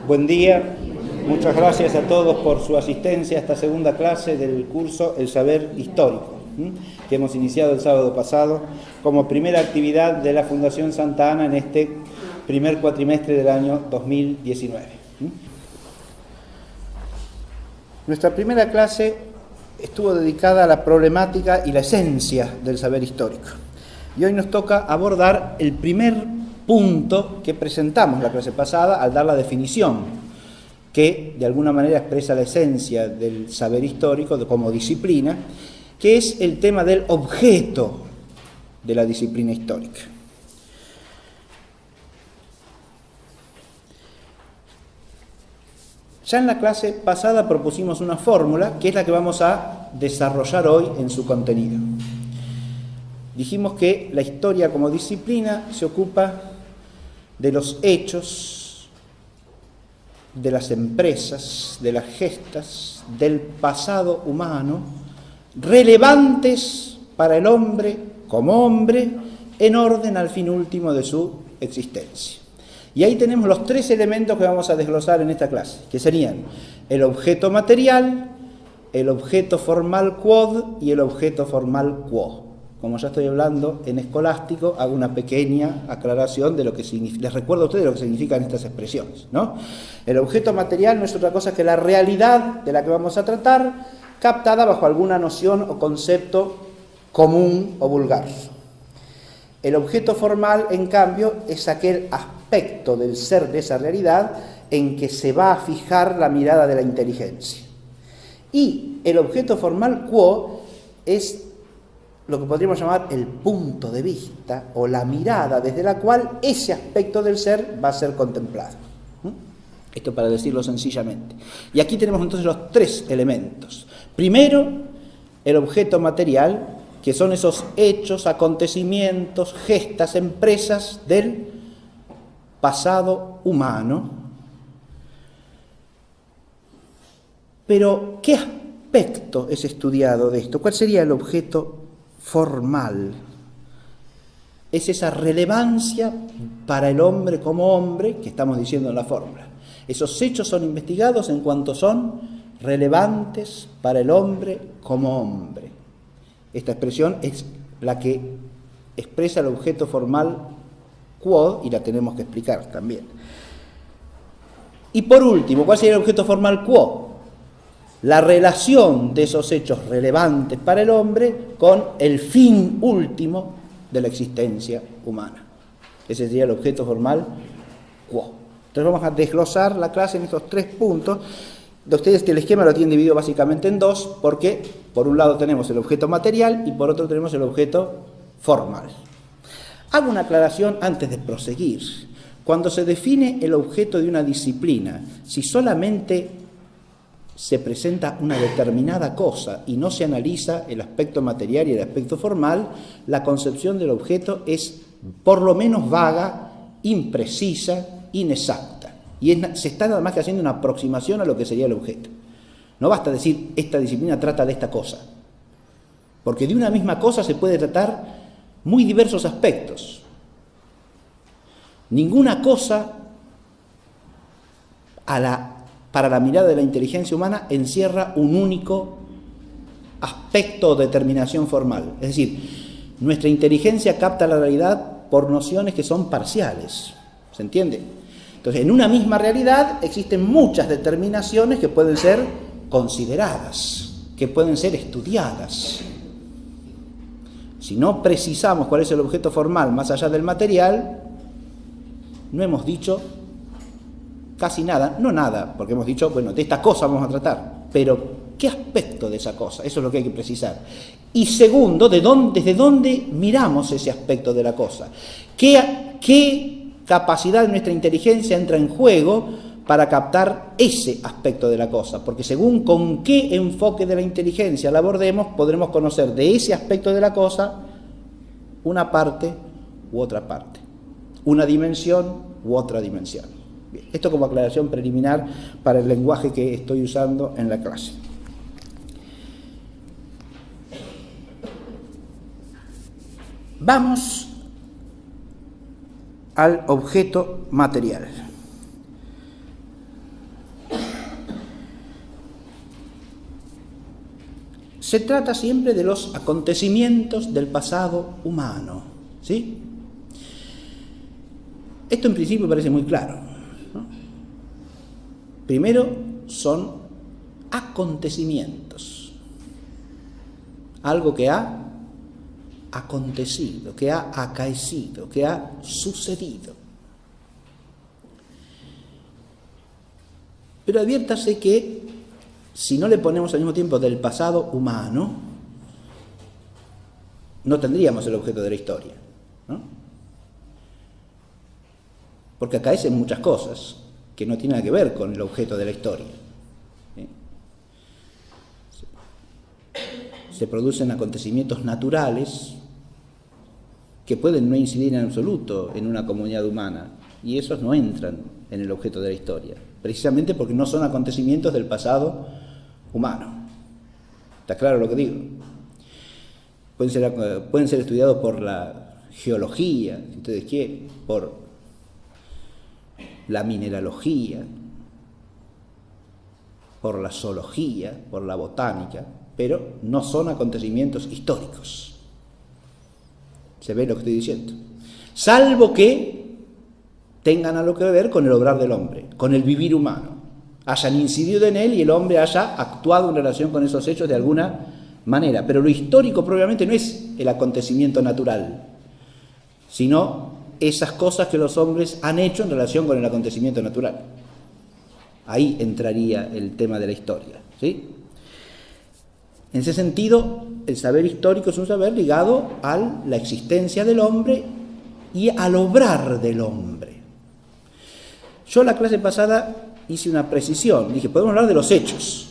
Buen día, muchas gracias a todos por su asistencia a esta segunda clase del curso El Saber Histórico, que hemos iniciado el sábado pasado como primera actividad de la Fundación Santa Ana en este primer cuatrimestre del año 2019. Nuestra primera clase estuvo dedicada a la problemática y la esencia del saber histórico. Y hoy nos toca abordar el primer punto que presentamos la clase pasada al dar la definición, que de alguna manera expresa la esencia del saber histórico como disciplina, que es el tema del objeto de la disciplina histórica. Ya en la clase pasada propusimos una fórmula que es la que vamos a desarrollar hoy en su contenido. Dijimos que la historia como disciplina se ocupa de los hechos, de las empresas, de las gestas, del pasado humano, relevantes para el hombre como hombre, en orden al fin último de su existencia. Y ahí tenemos los tres elementos que vamos a desglosar en esta clase, que serían el objeto material, el objeto formal quod y el objeto formal quo. Como ya estoy hablando en escolástico, hago una pequeña aclaración de lo que significa. Les recuerdo a ustedes lo que significan estas expresiones, ¿no? El objeto material no es otra cosa que la realidad de la que vamos a tratar, captada bajo alguna noción o concepto común o vulgar. El objeto formal, en cambio, es aquel aspecto del ser de esa realidad en que se va a fijar la mirada de la inteligencia. Y el objeto formal quo es lo que podríamos llamar el punto de vista o la mirada desde la cual ese aspecto del ser va a ser contemplado. Esto para decirlo sencillamente. Y aquí tenemos entonces los tres elementos. Primero, el objeto material, que son esos hechos, acontecimientos, gestas, empresas del pasado humano. Pero, ¿qué aspecto es estudiado de esto? ¿Cuál sería el objeto formal? Es esa relevancia para el hombre como hombre que estamos diciendo en la fórmula. Esos hechos son investigados en cuanto son relevantes para el hombre como hombre. Esta expresión es la que expresa el objeto formal quod y la tenemos que explicar también. Y por último, ¿cuál sería el objeto formal quo? La relación de esos hechos relevantes para el hombre con el fin último de la existencia humana. Ese sería el objeto formal quo. Entonces vamos a desglosar la clase en estos tres puntos. De ustedes el esquema lo tienen dividido básicamente en dos, porque por un lado tenemos el objeto material y por otro tenemos el objeto formal. Hago una aclaración antes de proseguir. Cuando se define el objeto de una disciplina, si solamente se presenta una determinada cosa y no se analiza el aspecto material y el aspecto formal, la concepción del objeto es por lo menos vaga, imprecisa, inexacta. Y se está nada más que haciendo una aproximación a lo que sería el objeto. No basta decir, esta disciplina trata de esta cosa. Porque de una misma cosa se puede tratar muy diversos aspectos. Ninguna cosa para la mirada de la inteligencia humana encierra un único aspecto o determinación formal. Es decir, nuestra inteligencia capta la realidad por nociones que son parciales. ¿Se entiende? Entonces, en una misma realidad existen muchas determinaciones que pueden ser consideradas, que pueden ser estudiadas. Si no precisamos cuál es el objeto formal más allá del material, no hemos dicho casi nada, no nada, porque hemos dicho, bueno, de esta cosa vamos a tratar, pero ¿qué aspecto de esa cosa? Eso es lo que hay que precisar. Y segundo, ¿desde dónde miramos ese aspecto de la cosa? ¿Qué capacidad de nuestra inteligencia entra en juego para captar ese aspecto de la cosa? Porque según con qué enfoque de la inteligencia la abordemos, podremos conocer de ese aspecto de la cosa una parte u otra parte, una dimensión u otra dimensión. Bien, esto como aclaración preliminar para el lenguaje que estoy usando en la clase. Vamos al objeto material. se trata siempre de los acontecimientos del pasado humano, ¿sí? Esto en principio parece muy claro, ¿no? Primero son acontecimientos, algo que ha acontecido, que ha acaecido, que ha sucedido. Pero adviértase que si no le ponemos al mismo tiempo del pasado humano, no tendríamos el objeto de la historia, ¿no? Porque acaecen muchas cosas que no tienen nada que ver con el objeto de la historia, ¿sí? Se producen acontecimientos naturales que pueden no incidir en absoluto en una comunidad humana, y esos no entran en el objeto de la historia, precisamente porque no son acontecimientos del pasado humano. ¿Está claro lo que digo? Pueden ser estudiados por la geología, si ustedes quieren, por la mineralogía, por la zoología, por la botánica, pero no son acontecimientos históricos. ¿Se ve lo que estoy diciendo? Salvo que tengan algo que ver con el obrar del hombre, con el vivir humano, hayan incidido en él y el hombre haya actuado en relación con esos hechos de alguna manera. Pero lo histórico propiamente no es el acontecimiento natural, sino esas cosas que los hombres han hecho en relación con el acontecimiento natural. Ahí entraría el tema de la historia, ¿sí? En ese sentido, el saber histórico es un saber ligado a la existencia del hombre y al obrar del hombre. Yo la clase pasada hice una precisión, dije, podemos hablar de los hechos,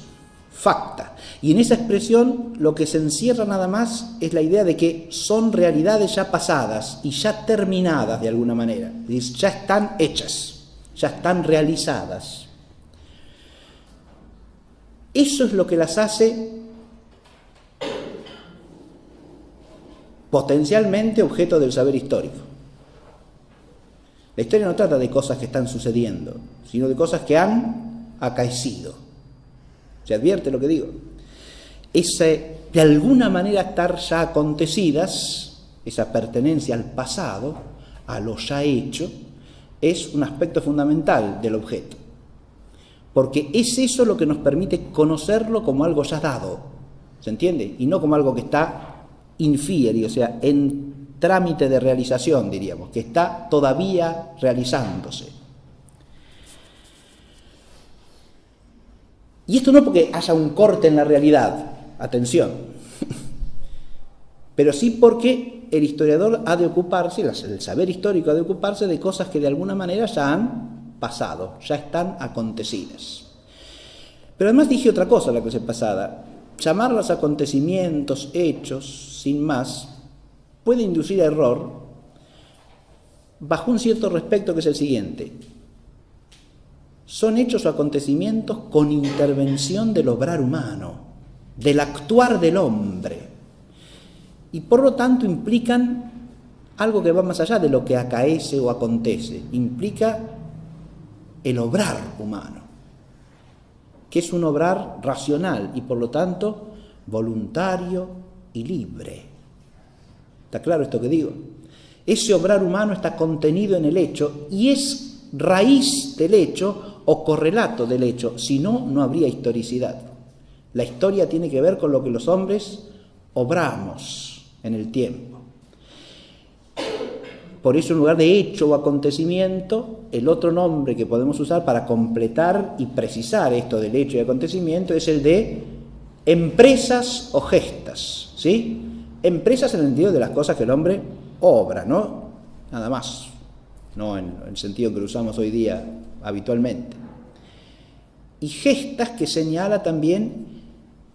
facta, y en esa expresión lo que se encierra nada más es la idea de que son realidades ya pasadas y ya terminadas de alguna manera, es decir, ya están hechas, ya están realizadas. Eso es lo que las hace potencialmente objeto del saber histórico. La historia no trata de cosas que están sucediendo, sino de cosas que han acaecido. ¿Se advierte lo que digo? De alguna manera estar ya acontecidas, esa pertenencia al pasado, a lo ya hecho, es un aspecto fundamental del objeto. Porque es eso lo que nos permite conocerlo como algo ya dado, ¿se entiende? Y no como algo que está infieri, o sea, en trámite de realización, diríamos, que está todavía realizándose. Y esto no porque haya un corte en la realidad, atención, pero sí porque el historiador ha de ocuparse, el saber histórico ha de ocuparse de cosas que de alguna manera ya han pasado, ya están acontecidas. Pero además dije otra cosa la clase pasada, llamarlos acontecimientos, hechos, sin más, puede inducir a error bajo un cierto respecto que es el siguiente. Son hechos o acontecimientos con intervención del obrar humano, del actuar del hombre, y por lo tanto implican algo que va más allá de lo que acaece o acontece, implica el obrar humano, que es un obrar racional y por lo tanto voluntario y libre. ¿Está claro esto que digo? Ese obrar humano está contenido en el hecho y es raíz del hecho o correlato del hecho, si no, no habría historicidad. La historia tiene que ver con lo que los hombres obramos en el tiempo. Por eso, en lugar de hecho o acontecimiento, el otro nombre que podemos usar para completar y precisar esto del hecho y acontecimiento es el de empresas o gestas, ¿sí? Empresas en el sentido de las cosas que el hombre obra, ¿no? Nada más, no en el sentido que lo usamos hoy día habitualmente. Y gestas que señala también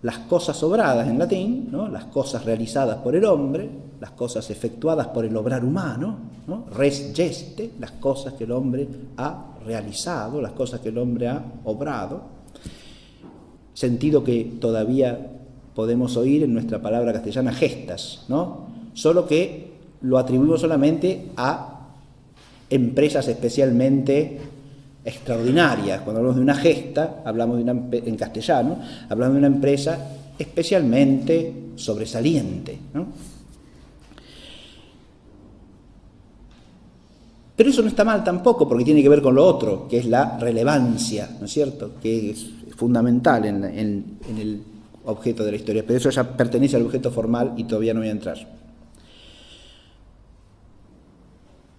las cosas obradas en latín, ¿no? Las cosas realizadas por el hombre, las cosas efectuadas por el obrar humano, ¿no? Res geste, las cosas que el hombre ha realizado, las cosas que el hombre ha obrado, sentido que todavía podemos oír en nuestra palabra castellana gestas, ¿no? Solo que lo atribuimos solamente a empresas especialmente extraordinarias. Cuando hablamos de una gesta, hablamos de en castellano, hablamos de una empresa especialmente sobresaliente, ¿no? Pero eso no está mal tampoco, porque tiene que ver con lo otro, que es la relevancia, ¿no es cierto?, que es fundamental en el objeto de la historia, pero eso ya pertenece al objeto formal y todavía no voy a entrar.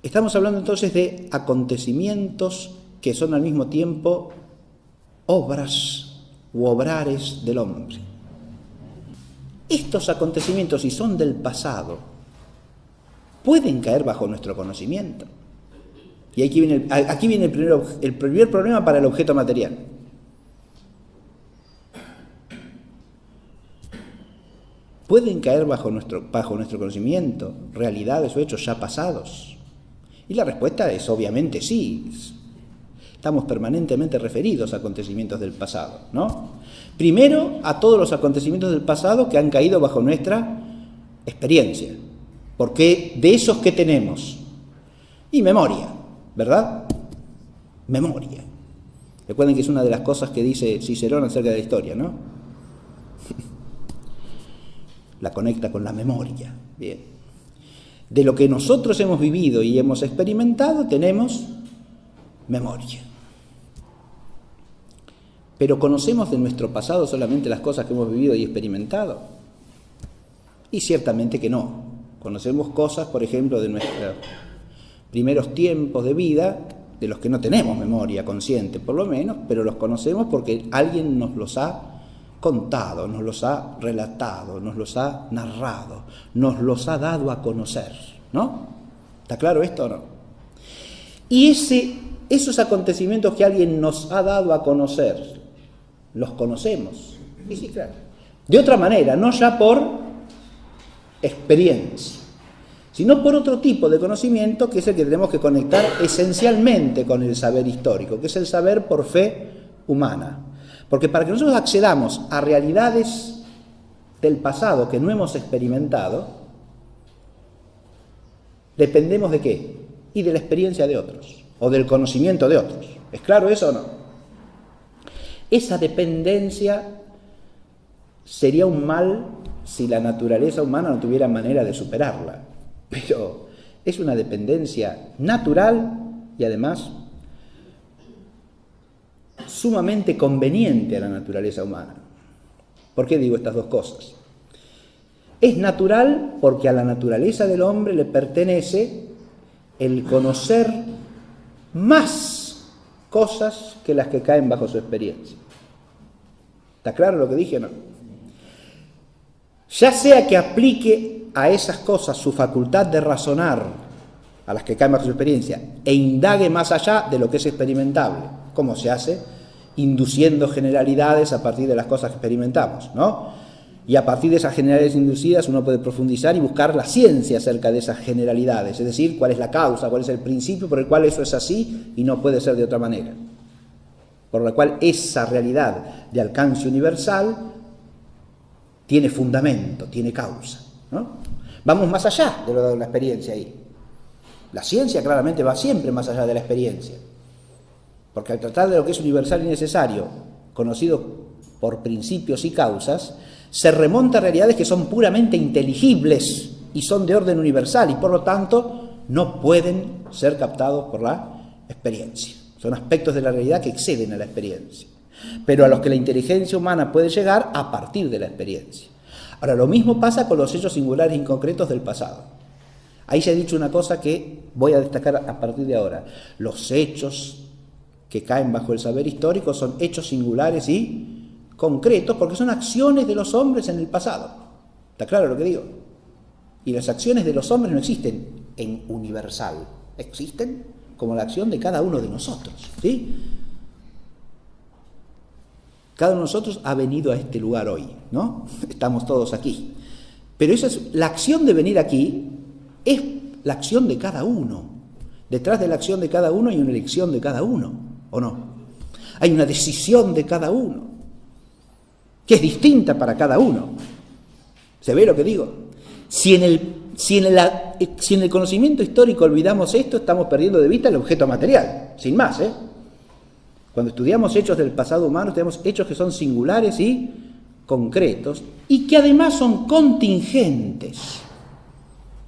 Estamos hablando entonces de acontecimientos que son al mismo tiempo obras u obrares del hombre. Estos acontecimientos, si son del pasado, pueden caer bajo nuestro conocimiento. Y aquí viene el primer problema para el objeto material. ¿Pueden caer bajo nuestro conocimiento realidades o hechos ya pasados? Y la respuesta es obviamente sí. Estamos permanentemente referidos a acontecimientos del pasado, ¿no? Primero, a todos los acontecimientos del pasado que han caído bajo nuestra experiencia. Porque de esos que tenemos. Y memoria, ¿verdad? Memoria. Recuerden que es una de las cosas que dice Cicerón acerca de la historia, ¿no? La conecta con la memoria. Bien. De lo que nosotros hemos vivido y hemos experimentado, tenemos memoria. Pero ¿conocemos de nuestro pasado solamente las cosas que hemos vivido y experimentado? Y ciertamente que no. Conocemos cosas, por ejemplo, de nuestros primeros tiempos de vida, de los que no tenemos memoria consciente, por lo menos, pero los conocemos porque alguien nos los ha contado, nos los ha relatado, nos los ha narrado, nos los ha dado a conocer, ¿no? ¿Está claro esto o no? Y esos acontecimientos que alguien nos ha dado a conocer, los conocemos. Y sí, claro. De otra manera, no ya por experiencia, sino por otro tipo de conocimiento que es el que tenemos que conectar esencialmente con el saber histórico, que es el saber por fe humana. Porque para que nosotros accedamos a realidades del pasado que no hemos experimentado, dependemos ¿de qué? Y de la experiencia de otros, o del conocimiento de otros. ¿Es claro eso o no? Esa dependencia sería un mal si la naturaleza humana no tuviera manera de superarla. Pero es una dependencia natural y además sumamente conveniente a la naturaleza humana. ¿Por qué digo estas dos cosas? Es natural porque a la naturaleza del hombre le pertenece el conocer más cosas que las que caen bajo su experiencia. ¿Está claro lo que dije o no? Ya sea que aplique a esas cosas su facultad de razonar, a las que caen bajo su experiencia, e indague más allá de lo que es experimentable. ¿Cómo se hace? Induciendo generalidades a partir de las cosas que experimentamos, ¿no? Y a partir de esas generalidades inducidas uno puede profundizar y buscar la ciencia acerca de esas generalidades, es decir, cuál es la causa, cuál es el principio por el cual eso es así y no puede ser de otra manera. Por la cual esa realidad de alcance universal tiene fundamento, tiene causa, ¿no? Vamos más allá de lo de la experiencia ahí. La ciencia claramente va siempre más allá de la experiencia. Porque al tratar de lo que es universal y necesario, conocido por principios y causas, se remonta a realidades que son puramente inteligibles y son de orden universal y por lo tanto no pueden ser captados por la experiencia. Son aspectos de la realidad que exceden a la experiencia, pero a los que la inteligencia humana puede llegar a partir de la experiencia. Ahora, lo mismo pasa con los hechos singulares y inconcretos del pasado. Ahí se ha dicho una cosa que voy a destacar a partir de ahora. Los hechos que caen bajo el saber histórico son hechos singulares y concretos porque son acciones de los hombres en el pasado. ¿Está claro lo que digo? Y las acciones de los hombres no existen en universal, existen como la acción de cada uno de nosotros, ¿sí? Cada uno de nosotros ha venido a este lugar hoy, ¿no? Estamos todos aquí. Pero esa es la acción de venir aquí, es la acción de cada uno. Detrás de la acción de cada uno hay una elección de cada uno, ¿o no? Hay una decisión de cada uno, que es distinta para cada uno. ¿Se ve lo que digo? Si en el conocimiento histórico olvidamos esto, estamos perdiendo de vista el objeto material, sin más, ¿eh? Cuando estudiamos hechos del pasado humano, tenemos hechos que son singulares y concretos y que además son contingentes.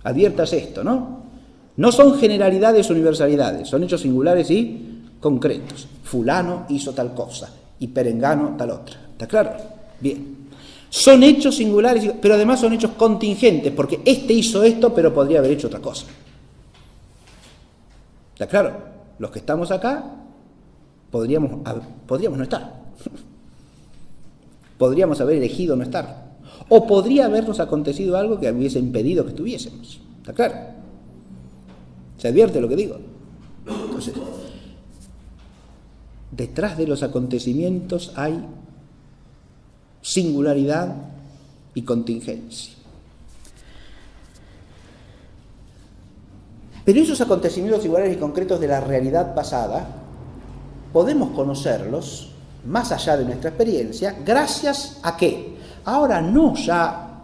Adviertas esto, ¿no? No son generalidades o universalidades, son hechos singulares y concretos. Fulano hizo tal cosa y perengano tal otra. ¿Está claro? Bien. Son hechos singulares, pero además son hechos contingentes, porque este hizo esto, pero podría haber hecho otra cosa. ¿Está claro? Los que estamos acá podríamos no estar. Podríamos haber elegido no estar. O podría habernos acontecido algo que hubiese impedido que estuviésemos. ¿Está claro? ¿Se advierte lo que digo? Entonces, detrás de los acontecimientos hay singularidad y contingencia. Pero esos acontecimientos singulares y concretos de la realidad pasada podemos conocerlos más allá de nuestra experiencia, gracias a qué. Ahora no ya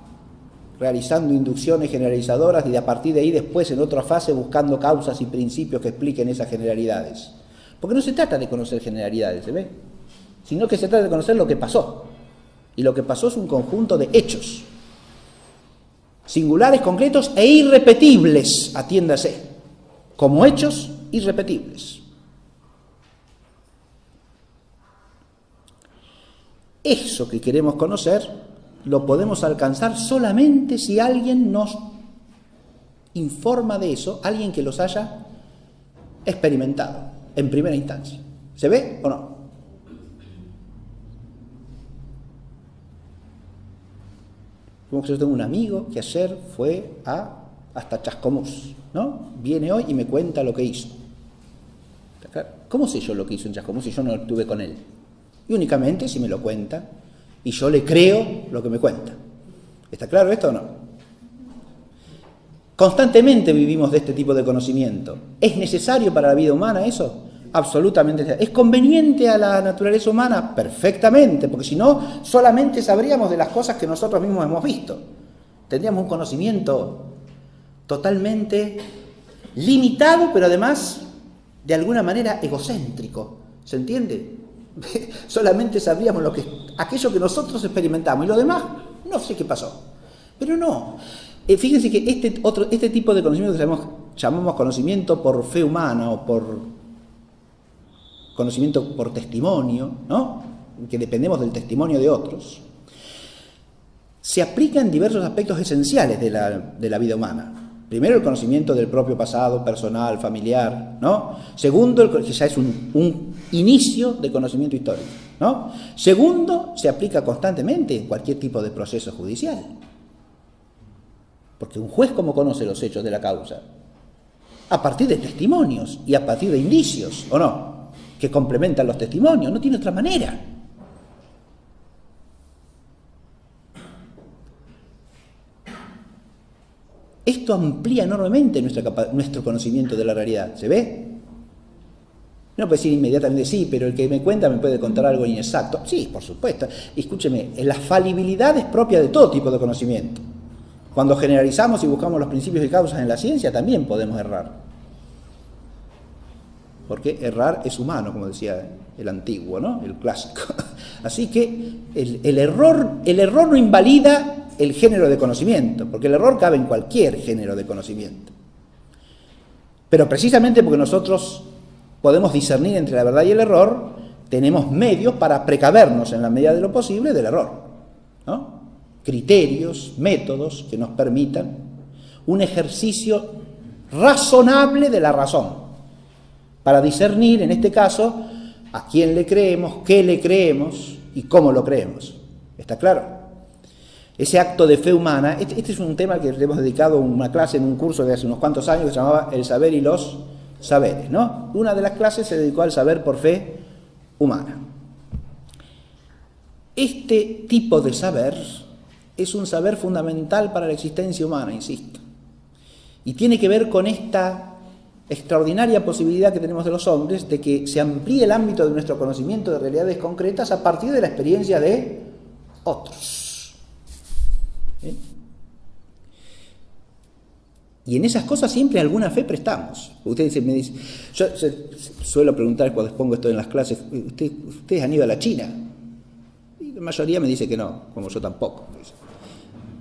realizando inducciones generalizadoras y a partir de ahí después en otra fase buscando causas y principios que expliquen esas generalidades. Porque no se trata de conocer generalidades, ¿se ve? Sino que se trata de conocer lo que pasó. Y lo que pasó es un conjunto de hechos singulares, concretos e irrepetibles, atiéndase, como hechos irrepetibles. Eso que queremos conocer lo podemos alcanzar solamente si alguien nos informa de eso, alguien que los haya experimentado en primera instancia. ¿Se ve o no? Como que yo tengo un amigo que ayer fue hasta Chascomús, ¿no? Viene hoy y me cuenta lo que hizo. ¿Cómo sé yo lo que hizo en Chascomús si yo no estuve con él? Y únicamente si me lo cuenta y yo le creo lo que me cuenta. ¿Está claro esto o no? Constantemente vivimos de este tipo de conocimiento. ¿Es necesario para la vida humana eso? Absolutamente necesario. ¿Es conveniente a la naturaleza humana? Perfectamente, porque si no, solamente sabríamos de las cosas que nosotros mismos hemos visto. Tendríamos un conocimiento totalmente limitado, pero además de alguna manera egocéntrico. ¿Se entiende? Solamente sabríamos aquello que nosotros experimentamos y lo demás no sé qué pasó. Pero no. Fíjense que este tipo de conocimiento que llamamos conocimiento por fe humana o por conocimiento por testimonio, ¿no? Que dependemos del testimonio de otros, se aplica en diversos aspectos esenciales de la vida humana. Primero, el conocimiento del propio pasado, personal, familiar, ¿no? Segundo, que ya es un inicio de conocimiento histórico, ¿no? Segundo, se aplica constantemente en cualquier tipo de proceso judicial. Porque un juez, ¿cómo conoce los hechos de la causa? A partir de testimonios y a partir de indicios, ¿o no? Que complementan los testimonios, no tiene otra manera. Esto amplía enormemente nuestro conocimiento de la realidad, ¿se ve? No puede decir inmediatamente, sí, pero el que me cuenta me puede contar algo inexacto. Sí, por supuesto. Escúcheme, la falibilidad es propia de todo tipo de conocimiento. Cuando generalizamos y buscamos los principios y causas en la ciencia, también podemos errar. Porque errar es humano, como decía el antiguo, ¿no? El clásico. Así que el error no invalida el género de conocimiento, porque el error cabe en cualquier género de conocimiento. Pero precisamente porque nosotros podemos discernir entre la verdad y el error, tenemos medios para precavernos en la medida de lo posible del error, ¿no? Criterios, métodos que nos permitan un ejercicio razonable de la razón, para discernir, en este caso, a quién le creemos, qué le creemos y cómo lo creemos. ¿Está claro? Ese acto de fe humana, este es un tema que le hemos dedicado una clase en un curso de hace unos cuantos años que se llamaba El saber y los saberes, ¿no? Una de las clases se dedicó al saber por fe humana. Este tipo de saber es un saber fundamental para la existencia humana, insisto. Y tiene que ver con esta extraordinaria posibilidad que tenemos de los hombres de que se amplíe el ámbito de nuestro conocimiento de realidades concretas a partir de la experiencia de otros. Y en esas cosas siempre alguna fe prestamos. Ustedes me dicen, yo suelo preguntar cuando expongo esto en las clases, ¿ustedes han ido a la China? Y La mayoría me dice que no, como yo tampoco.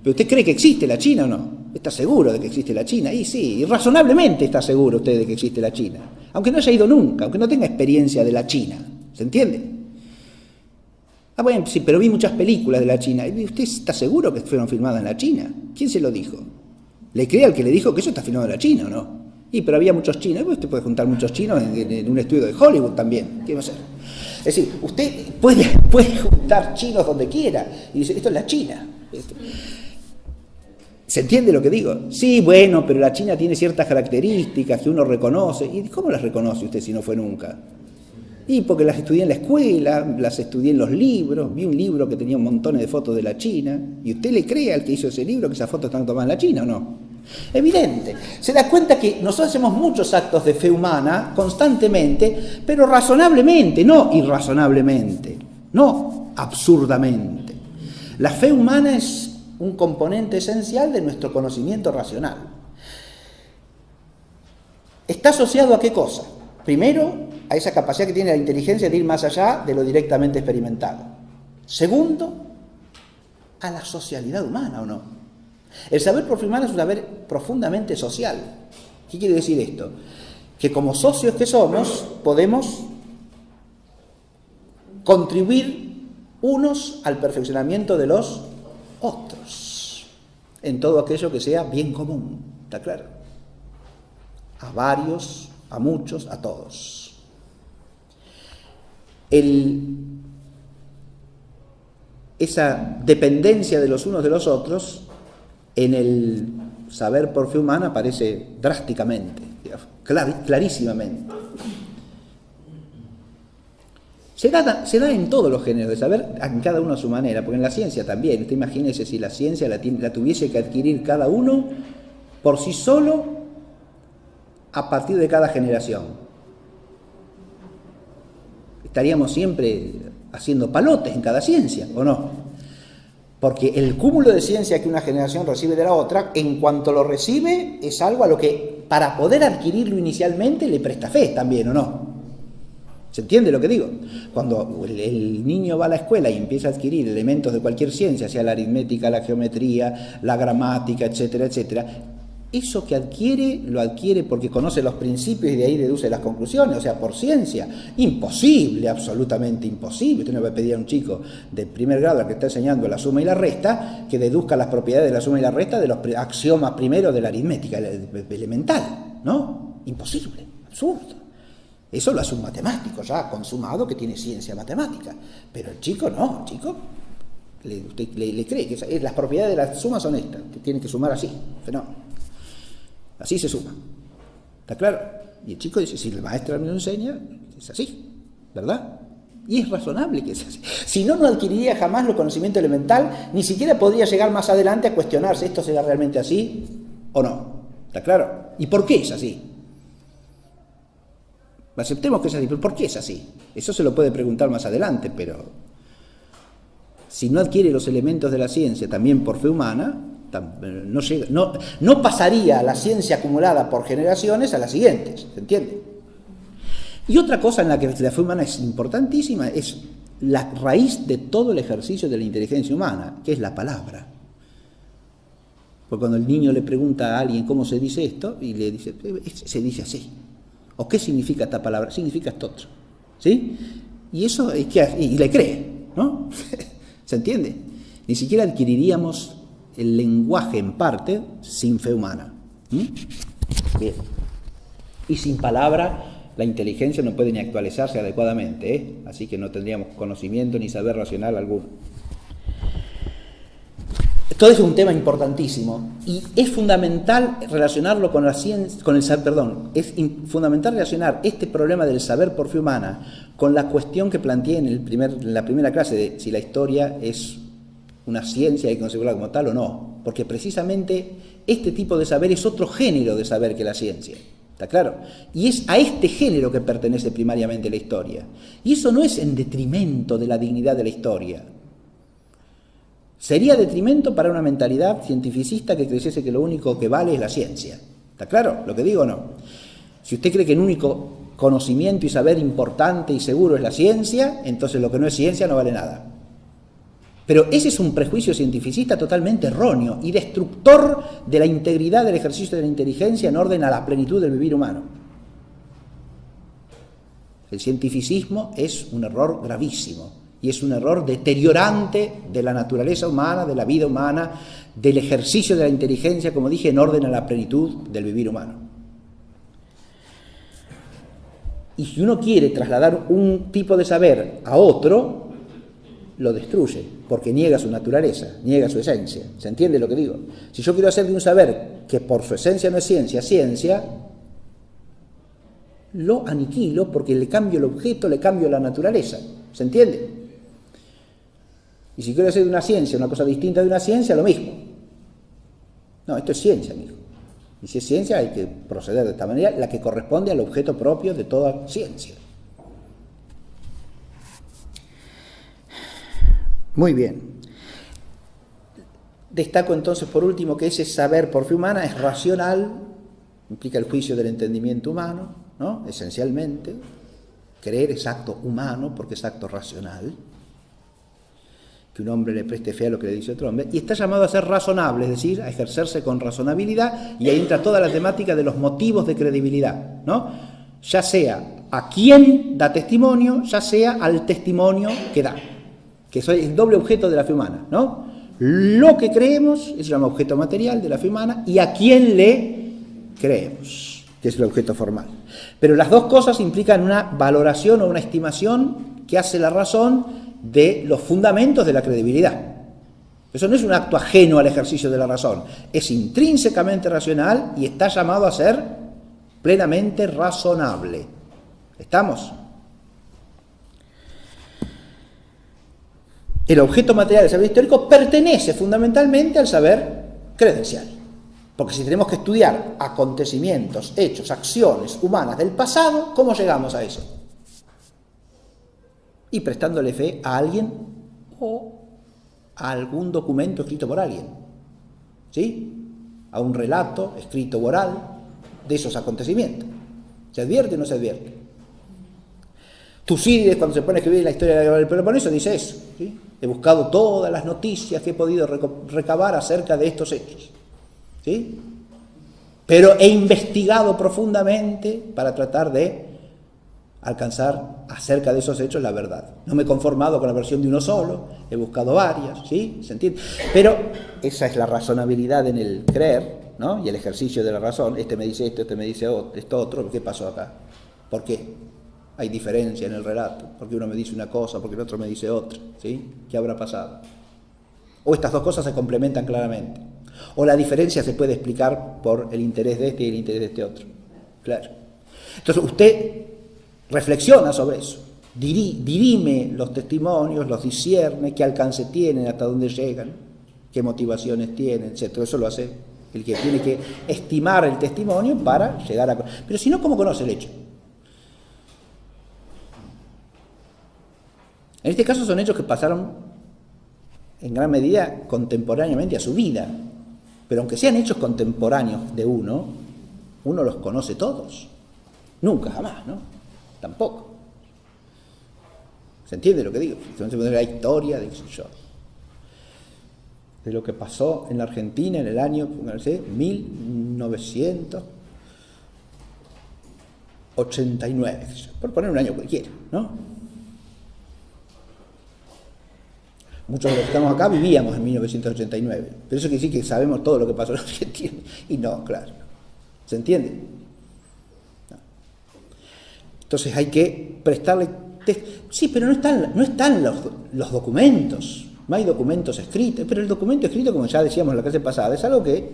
¿Pero usted cree que existe la China o no? ¿Está seguro de que existe la China? Y sí, y razonablemente está seguro usted de que existe la China. Aunque no haya ido nunca, aunque no tenga experiencia de la China. ¿Se entiende? Ah, bueno, sí, pero vi muchas películas de la China. ¿Y usted está seguro que fueron filmadas en la China? ¿Quién se lo dijo? ¿Le cree al que le dijo que eso está filmado en la China o no? Y pero había muchos chinos. Usted puede juntar muchos chinos en un estudio de Hollywood también. ¿Qué va a hacer? Es decir, usted puede juntar chinos donde quiera. Y dice, esto es la China. ¿Se entiende lo que digo? Sí, bueno, pero la China tiene ciertas características que uno reconoce. ¿Y cómo las reconoce usted si no fue nunca? Y porque las estudié en la escuela, las estudié en los libros, vi un libro que tenía un montón de fotos de la China, y usted le cree al que hizo ese libro que esas fotos están tomadas en la China, ¿o no? Evidente. Se da cuenta que nosotros hacemos muchos actos de fe humana constantemente, pero razonablemente, no irrazonablemente, no absurdamente. La fe humana es un componente esencial de nuestro conocimiento racional. ¿Está asociado a qué cosa? Primero, a esa capacidad que tiene la inteligencia de ir más allá de lo directamente experimentado. Segundo, a la socialidad humana, ¿o no? El saber por fe humana es un saber profundamente social. ¿Qué quiere decir esto? Que como socios que somos, podemos contribuir unos al perfeccionamiento de los otros, en todo aquello que sea bien común, ¿está claro? A varios, a muchos, a todos. Esa dependencia de los unos de los otros en el saber por fe humana aparece drásticamente, clarísimamente. Se da en todos los géneros de saber, en cada uno a su manera, porque en la ciencia también. Usted imagínese si la ciencia la tuviese que adquirir cada uno por sí solo a partir de cada generación. Estaríamos siempre haciendo palotes en cada ciencia, ¿o no? Porque el cúmulo de ciencia que una generación recibe de la otra, en cuanto lo recibe, es algo a lo que, para poder adquirirlo inicialmente, le presta fe también, ¿o no? ¿Se entiende lo que digo? Cuando el niño va a la escuela y empieza a adquirir elementos de cualquier ciencia, sea la aritmética, la geometría, la gramática, etcétera, etcétera, eso que adquiere, lo adquiere porque conoce los principios y de ahí deduce las conclusiones, o sea, por ciencia. Imposible, absolutamente imposible. Usted no va a pedir a un chico de primer grado al que está enseñando la suma y la resta que deduzca las propiedades de la suma y la resta de los axiomas primeros de la aritmética elemental, ¿no? Imposible, absurdo. Eso lo hace un matemático ya consumado que tiene ciencia matemática. Pero el chico no, el chico usted le cree que las propiedades de la suma son estas, que tienen que sumar así. No, así se suma. ¿Está claro? Y el chico dice, si el maestro me lo enseña, es así, ¿verdad? Y es razonable que sea así. Si no, no adquiriría jamás el conocimiento elemental, ni siquiera podría llegar más adelante a cuestionarse, ¿esto será realmente así o no? ¿Está claro? ¿Y por qué es así? Aceptemos que es así, pero ¿por qué es así? Eso se lo puede preguntar más adelante, pero si no adquiere los elementos de la ciencia también por fe humana, no pasaría la ciencia acumulada por generaciones a las siguientes, ¿se entiende? Y otra cosa en la que la fe humana es importantísima es la raíz de todo el ejercicio de la inteligencia humana, que es la palabra. Porque cuando el niño le pregunta a alguien cómo se dice esto, y le dice, se dice así. ¿O qué significa esta palabra? Significa esto otro. ¿Sí? Y eso es que, y le cree, ¿no? ¿Se entiende? Ni siquiera adquiriríamos el lenguaje en parte sin fe humana. Bien. Y sin palabra, la inteligencia no puede ni actualizarse adecuadamente, ¿eh? Así que no tendríamos conocimiento ni saber racional alguno. Todo es un tema importantísimo y es fundamental relacionarlo con la ciencia, es fundamental relacionar este problema del saber por fe humana con la cuestión que planteé en la primera clase de si la historia es una ciencia y hay que considerarla como tal o no, porque precisamente este tipo de saber es otro género de saber que la ciencia, ¿está claro? Y es a este género que pertenece primariamente la historia, y eso no es en detrimento de la dignidad de la historia. Sería detrimento para una mentalidad cientificista que creyese que lo único que vale es la ciencia. ¿Está claro lo que digo o no? Si usted cree que el único conocimiento y saber importante y seguro es la ciencia, entonces lo que no es ciencia no vale nada. Pero ese es un prejuicio cientificista totalmente erróneo y destructor de la integridad del ejercicio de la inteligencia en orden a la plenitud del vivir humano. El cientificismo es un error gravísimo y es un error deteriorante de la naturaleza humana, de la vida humana, del ejercicio de la inteligencia, como dije, en orden a la plenitud del vivir humano. Y si uno quiere trasladar un tipo de saber a otro, lo destruye, porque niega su naturaleza, niega su esencia. ¿Se entiende lo que digo? Si yo quiero hacer de un saber que por su esencia no es ciencia, ciencia, lo aniquilo porque le cambio el objeto, le cambio la naturaleza. ¿Se entiende? Y si quiero hacer de una ciencia una cosa distinta de una ciencia, lo mismo. No, esto es ciencia, amigo. Y si es ciencia hay que proceder de esta manera, la que corresponde al objeto propio de toda ciencia. Muy bien. Destaco entonces por último que ese saber por fe humana es racional, implica el juicio del entendimiento humano, ¿no? Esencialmente, creer es acto humano porque es acto racional, que un hombre le preste fe a lo que le dice otro hombre, y está llamado a ser razonable, es decir, a ejercerse con razonabilidad, y ahí entra toda la temática de los motivos de credibilidad, ¿no? Ya sea a quien da testimonio, ya sea al testimonio que da, que es el doble objeto de la fe humana, ¿no? Lo que creemos es un objeto material de la fe humana y a quién le creemos, que es el objeto formal. Pero las dos cosas implican una valoración o una estimación que hace la razón de los fundamentos de la credibilidad. Eso no es un acto ajeno al ejercicio de la razón, es intrínsecamente racional y está llamado a ser plenamente razonable. ¿Estamos? El objeto material del saber histórico pertenece fundamentalmente al saber credencial. Porque si tenemos que estudiar acontecimientos, hechos, acciones humanas del pasado, ¿cómo llegamos a eso? Y prestándole fe a alguien o a algún documento escrito por alguien. ¿Sí? A un relato escrito o oral de esos acontecimientos. ¿Se advierte o no se advierte? Tucídides, cuando se pone a escribir la historia de la guerra del Peloponeso, dice eso. ¿Sí? He buscado todas las noticias que he podido recabar acerca de estos hechos. ¿Sí? Pero he investigado profundamente para tratar de alcanzar acerca de esos hechos la verdad. No me he conformado con la versión de uno solo, he buscado varias, ¿sí? ¿Se entiende? Pero esa es la razonabilidad en el creer, ¿no? Y el ejercicio de la razón. Este me dice esto, este me dice esto otro. ¿Qué pasó acá? ¿Por qué? Hay diferencia en el relato, porque uno me dice una cosa, porque el otro me dice otra, ¿sí? ¿Qué habrá pasado? O estas dos cosas se complementan claramente. O la diferencia se puede explicar por el interés de este y el interés de este otro. Claro. Entonces usted reflexiona sobre eso, dirime los testimonios, los discierne, qué alcance tienen, hasta dónde llegan, qué motivaciones tienen, etc. Eso lo hace el que tiene que estimar el testimonio para llegar a... Pero si no, ¿cómo conoce el hecho? En este caso son hechos que pasaron en gran medida contemporáneamente a su vida, pero aunque sean hechos contemporáneos de uno los conoce todos. Nunca, jamás, ¿no? Tampoco. ¿Se entiende lo que digo? Entonces la historia de lo que pasó en la Argentina en el año, no sé, 1989, por poner un año cualquiera, ¿no? Muchos de los que estamos acá vivíamos en 1989, pero eso quiere decir que sabemos todo lo que pasó en Argentina. Y no, claro. ¿Se entiende? No. Entonces hay que prestarle... Sí, pero no están los documentos. No hay documentos escritos. Pero el documento escrito, como ya decíamos en la clase pasada, es algo que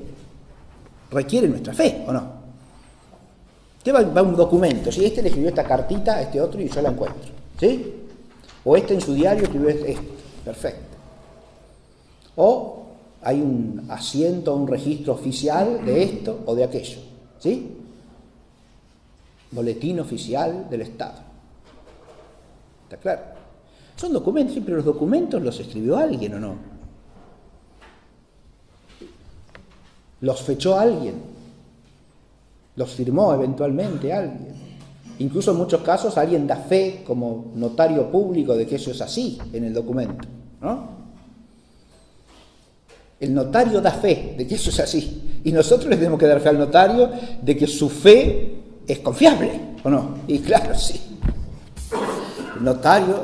requiere nuestra fe, ¿o no? Usted va a un documento. Si este le escribió esta cartita a este otro y yo la encuentro. ¿Sí? O este en su diario escribió esto. Perfecto. O hay un asiento, un registro oficial de esto o de aquello. ¿Sí? Boletín oficial del Estado. ¿Está claro? Son documentos, sí, pero los documentos los escribió alguien o no. Los fechó alguien. Los firmó eventualmente alguien. Incluso en muchos casos alguien da fe como notario público de que eso es así en el documento, ¿no? El notario da fe de que eso es así. Y nosotros le tenemos que dar fe al notario de que su fe es confiable, ¿o no? Y claro, sí. El notario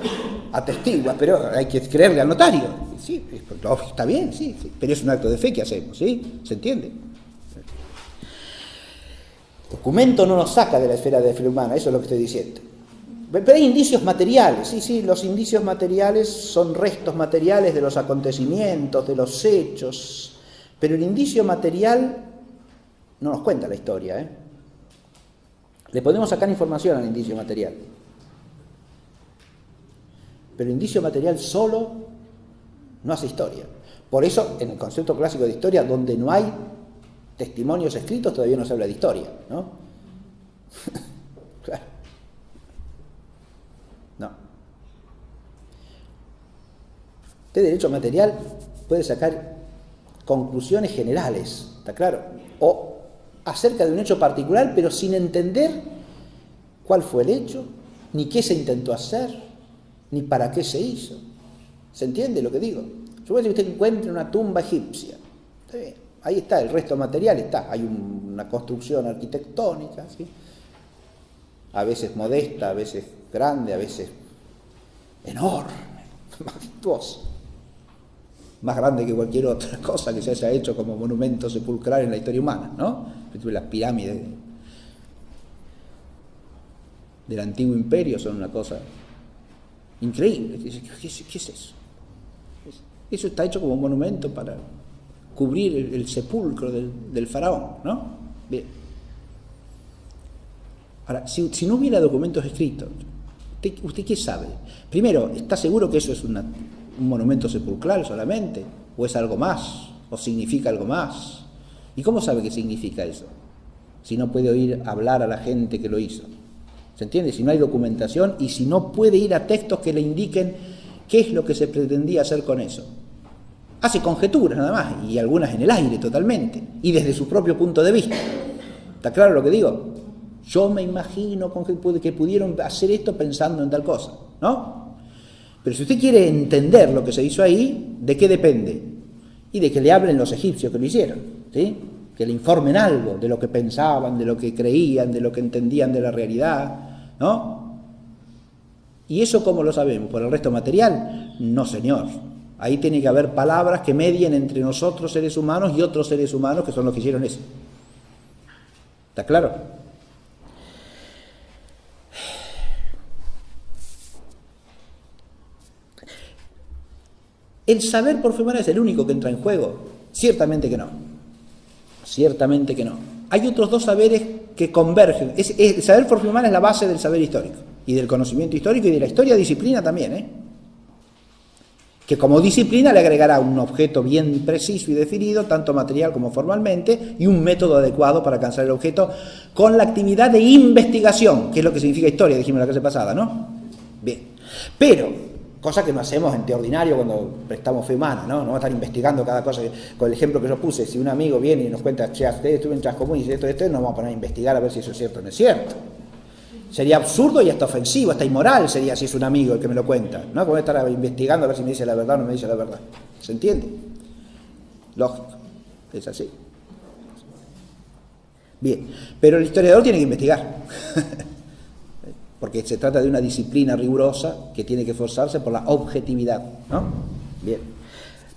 atestigua, pero hay que creerle al notario. Sí, está bien, sí, pero es un acto de fe que hacemos, ¿sí? ¿Se entiende? El documento no nos saca de la esfera de la fe humana, eso es lo que estoy diciendo. Pero hay indicios materiales, sí, los indicios materiales son restos materiales de los acontecimientos, de los hechos, pero el indicio material no nos cuenta la historia, ¿eh? Le podemos sacar información al indicio material, pero el indicio material solo no hace historia. Por eso, en el concepto clásico de historia, donde no hay testimonios escritos, todavía no se habla de historia, ¿no? Claro. No. De derecho material puede sacar conclusiones generales, ¿está claro? O acerca de un hecho particular, pero sin entender cuál fue el hecho, ni qué se intentó hacer, ni para qué se hizo. ¿Se entiende lo que digo? Supone que usted encuentra una tumba egipcia. Está bien. Ahí está, el resto material está. Hay una construcción arquitectónica, ¿sí? A veces modesta, a veces grande, a veces enorme, majestuosa, más grande que cualquier otra cosa que se haya hecho como monumento sepulcral en la historia humana, ¿no? Las pirámides del antiguo imperio son una cosa increíble. ¿Qué es eso? Eso está hecho como monumento para cubrir el sepulcro del faraón, ¿no? Bien. Ahora, si no hubiera documentos escritos, ¿usted qué sabe? Primero, ¿está seguro que eso es un monumento sepulcral solamente? ¿O es algo más? ¿O significa algo más? ¿Y cómo sabe qué significa eso? Si no puede oír hablar a la gente que lo hizo. ¿Se entiende? Si no hay documentación y si no puede ir a textos que le indiquen qué es lo que se pretendía hacer con eso. Hace conjeturas nada más, y algunas en el aire totalmente, y desde su propio punto de vista. ¿Está claro lo que digo? Yo me imagino que pudieron hacer esto pensando en tal cosa, ¿no? Pero si usted quiere entender lo que se hizo ahí, ¿de qué depende? Y de que le hablen los egipcios que lo hicieron, ¿sí? Que le informen algo de lo que pensaban, de lo que creían, de lo que entendían de la realidad, ¿no? ¿Y eso cómo lo sabemos? ¿Por el resto material? No, señor. Ahí tiene que haber palabras que medien entre nosotros seres humanos y otros seres humanos que son los que hicieron eso. ¿Está claro? ¿El saber por fe humana es el único que entra en juego? Ciertamente que no. Ciertamente que no. Hay otros dos saberes que convergen. El saber por fe humana es la base del saber histórico y del conocimiento histórico y de la historia disciplina también, ¿eh? Que como disciplina le agregará un objeto bien preciso y definido, tanto material como formalmente, y un método adecuado para alcanzar el objeto con la actividad de investigación, que es lo que significa historia, dijimos la clase pasada, ¿no? Bien. Pero, cosa que no hacemos en ordinario cuando prestamos fe humana, ¿no? No vamos a estar investigando cada cosa. Con el ejemplo que yo puse, si un amigo viene y nos cuenta, che, usted estuve en Chascomún y dice esto, no vamos a poner a investigar a ver si eso es cierto o no es cierto. Sería absurdo y hasta ofensivo, hasta inmoral sería si es un amigo el que me lo cuenta, ¿no? Como estar investigando a ver si me dice la verdad o no me dice la verdad. ¿Se entiende? Lógico. Es así. Bien. Pero el historiador tiene que investigar. Porque se trata de una disciplina rigurosa que tiene que esforzarse por la objetividad, ¿no? Bien.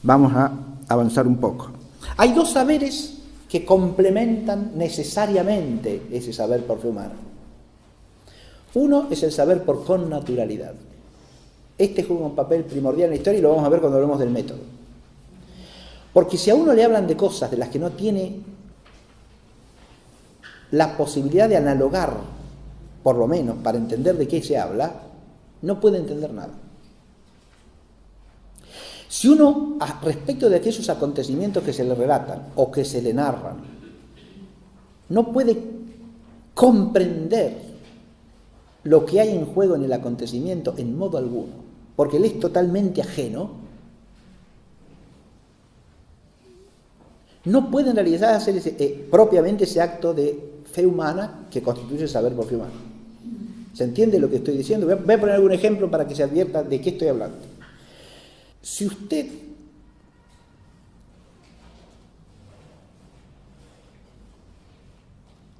Vamos a avanzar un poco. Hay dos saberes que complementan necesariamente ese saber por fe humana. Uno es el saber por connaturalidad. Este juega un papel primordial en la historia y lo vamos a ver cuando hablemos del método. Porque si a uno le hablan de cosas de las que no tiene la posibilidad de analogar, por lo menos para entender de qué se habla, no puede entender nada. Si uno, respecto de aquellos acontecimientos que se le relatan o que se le narran, no puede comprender lo que hay en juego en el acontecimiento en modo alguno, porque él es totalmente ajeno, no puede en realidad hacer propiamente ese acto de fe humana que constituye el saber por fe humana. ¿Se entiende lo que estoy diciendo? Voy a poner algún ejemplo para que se advierta de qué estoy hablando. Si usted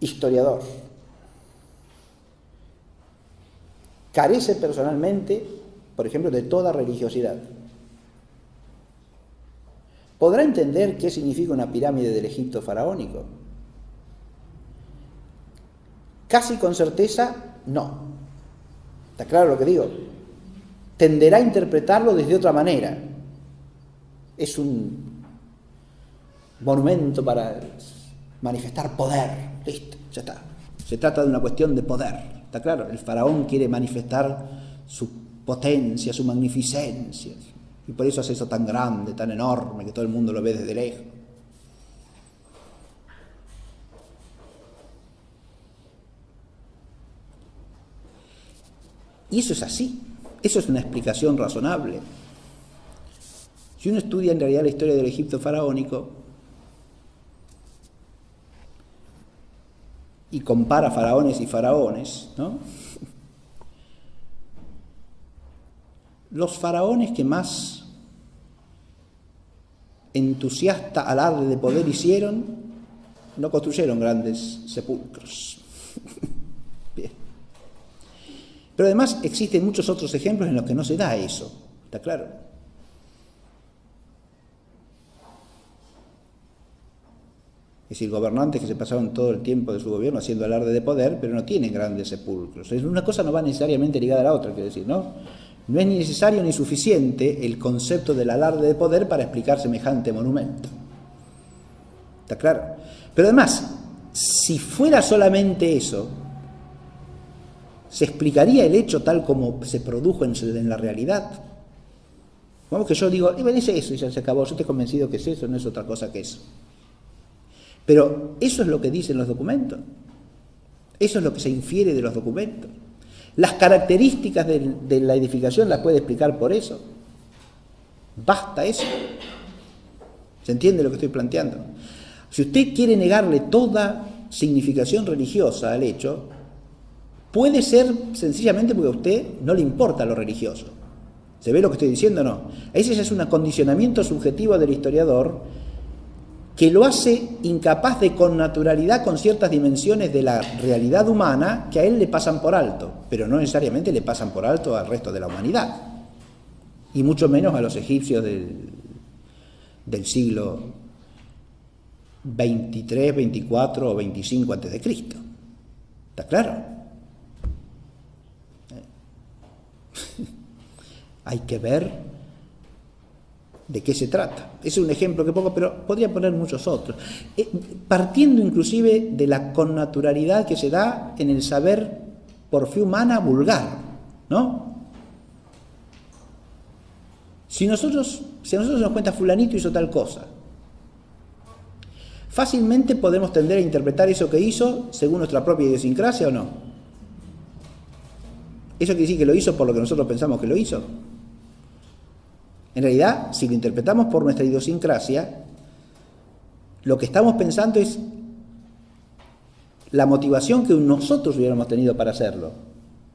historiador carece personalmente, por ejemplo, de toda religiosidad, ¿podrá entender qué significa una pirámide del Egipto faraónico? Casi con certeza, no. ¿Está claro lo que digo? Tenderá a interpretarlo desde otra manera. Es un monumento para manifestar poder. Listo, ya está. Se trata de una cuestión de poder. ¿Está claro? El faraón quiere manifestar su potencia, su magnificencia. Y por eso hace eso tan grande, tan enorme, que todo el mundo lo ve desde lejos. Y eso es así. Eso es una explicación razonable. Si uno estudia en realidad la historia del Egipto faraónico y compara faraones y faraones, ¿no? Los faraones que más entusiasta alarde de poder hicieron, no construyeron grandes sepulcros. Bien. Pero además existen muchos otros ejemplos en los que no se da eso, ¿está claro? Es decir, gobernantes que se pasaron todo el tiempo de su gobierno haciendo alarde de poder, pero no tienen grandes sepulcros. Una cosa no va necesariamente ligada a la otra, quiero decir, ¿no? No es ni necesario ni suficiente el concepto del alarde de poder para explicar semejante monumento. ¿Está claro? Pero además, si fuera solamente eso, ¿se explicaría el hecho tal como se produjo en la realidad? Vamos que yo digo, es eso y ya se acabó, yo estoy convencido que es eso, no es otra cosa que eso. Pero eso es lo que dicen los documentos. Eso es lo que se infiere de los documentos. Las características de la edificación las puede explicar por eso. Basta eso. ¿Se entiende lo que estoy planteando? Si usted quiere negarle toda significación religiosa al hecho, puede ser sencillamente porque a usted no le importa lo religioso. ¿Se ve lo que estoy diciendo o no? Ese ya es un acondicionamiento subjetivo del historiador que lo hace incapaz de connaturalidad con ciertas dimensiones de la realidad humana que a él le pasan por alto, pero no necesariamente le pasan por alto al resto de la humanidad, y mucho menos a los egipcios del siglo 23, 24 o 25 a.C. ¿Está claro? Hay que ver de qué se trata. Es un ejemplo que pongo, pero podría poner muchos otros. Partiendo inclusive de la connaturalidad que se da en el saber por fe humana vulgar, ¿no? Si a nosotros nos cuenta fulanito hizo tal cosa, fácilmente podemos tender a interpretar eso que hizo según nuestra propia idiosincrasia o no. ¿Eso quiere decir que lo hizo por lo que nosotros pensamos que lo hizo? En realidad, si lo interpretamos por nuestra idiosincrasia, lo que estamos pensando es la motivación que nosotros hubiéramos tenido para hacerlo,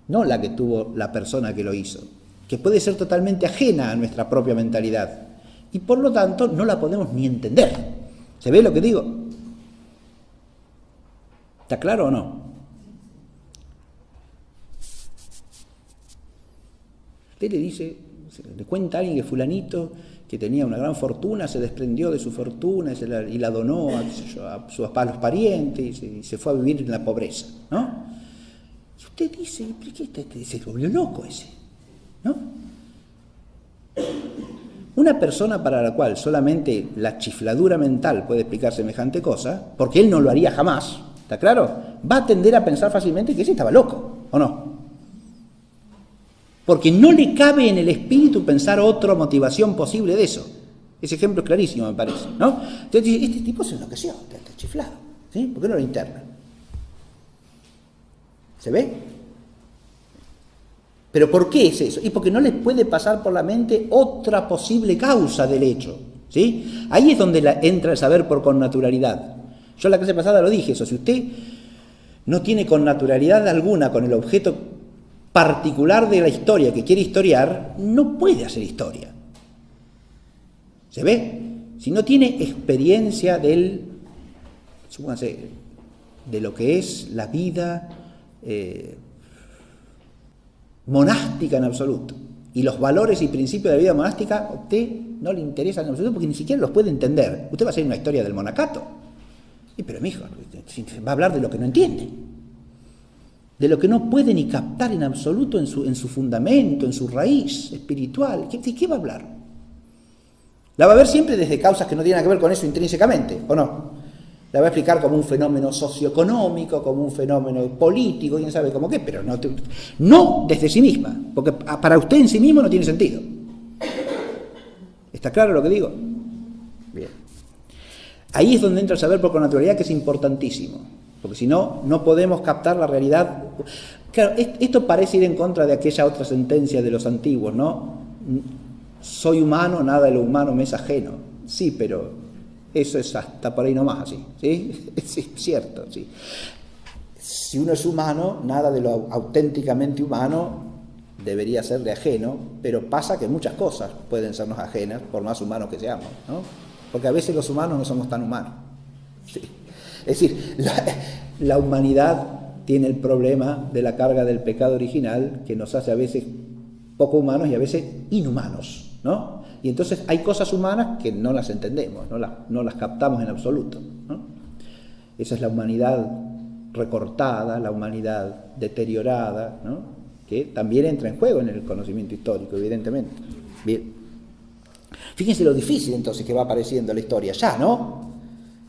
no la que tuvo la persona que lo hizo, que puede ser totalmente ajena a nuestra propia mentalidad, y por lo tanto no la podemos ni entender. ¿Se ve lo que digo? ¿Está claro o no? Usted le cuenta a alguien que fulanito, que tenía una gran fortuna, se desprendió de su fortuna y la donó a los parientes y se fue a vivir en la pobreza, ¿no? Y usted dice, ¿qué se volvió loco ese? ¿No? Una persona para la cual solamente la chifladura mental puede explicar semejante cosa, porque él no lo haría jamás, ¿está claro? Va a tender a pensar fácilmente que ese estaba loco, ¿o no? Porque no le cabe en el espíritu pensar otra motivación posible de eso. Ese ejemplo es clarísimo, me parece, ¿no? Entonces dice, este tipo se enloqueció, está chiflado, ¿sí? ¿Por qué no lo interna? ¿Se ve? ¿Pero por qué es eso? Y porque no les puede pasar por la mente otra posible causa del hecho, ¿sí? Ahí es donde entra el saber por connaturalidad. Yo en la clase pasada lo dije eso, si usted no tiene connaturalidad alguna con el objeto particular de la historia que quiere historiar, no puede hacer historia. ¿Se ve? Si no tiene experiencia del, supóngase, de lo que es la vida monástica en absoluto. Y los valores y principios de la vida monástica a usted no le interesan en absoluto porque ni siquiera los puede entender. Usted va a hacer una historia del monacato. Pero mi hijo va a hablar de lo que no entiende, de lo que no puede ni captar en absoluto en su fundamento, en su raíz espiritual. ¿De qué va a hablar? La va a ver siempre desde causas que no tienen que ver con eso intrínsecamente, ¿o no? La va a explicar como un fenómeno socioeconómico, como un fenómeno político, quién sabe cómo qué, pero no desde sí misma, porque para usted en sí mismo no tiene sentido. ¿Está claro lo que digo? Bien. Ahí es donde entra el saber por connaturalidad, que es importantísimo, porque si no, no podemos captar la realidad. Claro, esto parece ir en contra de aquella otra sentencia de los antiguos, ¿no? Soy humano, nada de lo humano me es ajeno. Sí, pero eso es hasta por ahí nomás, así, ¿sí? Sí, cierto, sí. Si uno es humano, nada de lo auténticamente humano debería serle ajeno, pero pasa que muchas cosas pueden sernos ajenas, por más humanos que seamos, ¿no? Porque a veces los humanos no somos tan humanos. Sí. Es decir, la humanidad tiene el problema de la carga del pecado original que nos hace a veces poco humanos y a veces inhumanos, ¿no? Y entonces hay cosas humanas que no las entendemos, no las captamos en absoluto, ¿no? Esa es la humanidad recortada, la humanidad deteriorada, ¿no? Que también entra en juego en el conocimiento histórico, evidentemente. Bien. Fíjense lo difícil entonces que va apareciendo la historia ya, ¿no?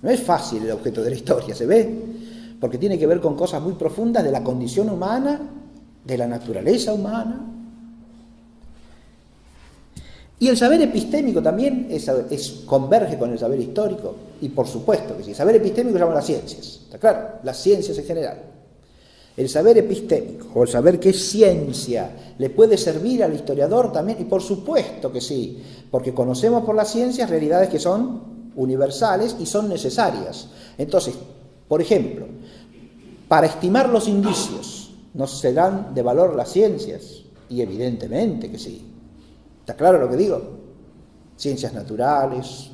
No es fácil el objeto de la historia, ¿se ve? Porque tiene que ver con cosas muy profundas de la condición humana, de la naturaleza humana. Y el saber epistémico también converge con el saber histórico, y por supuesto que sí. El saber epistémico llaman las ciencias, ¿está claro? Las ciencias en general. El saber epistémico, o el saber qué es ciencia, le puede servir al historiador también, y por supuesto que sí, porque conocemos por las ciencias realidades que son universales y son necesarias. Entonces, por ejemplo, para estimar los indicios, ¿nos serán de valor las ciencias? Y evidentemente que sí. ¿Está claro lo que digo? Ciencias naturales,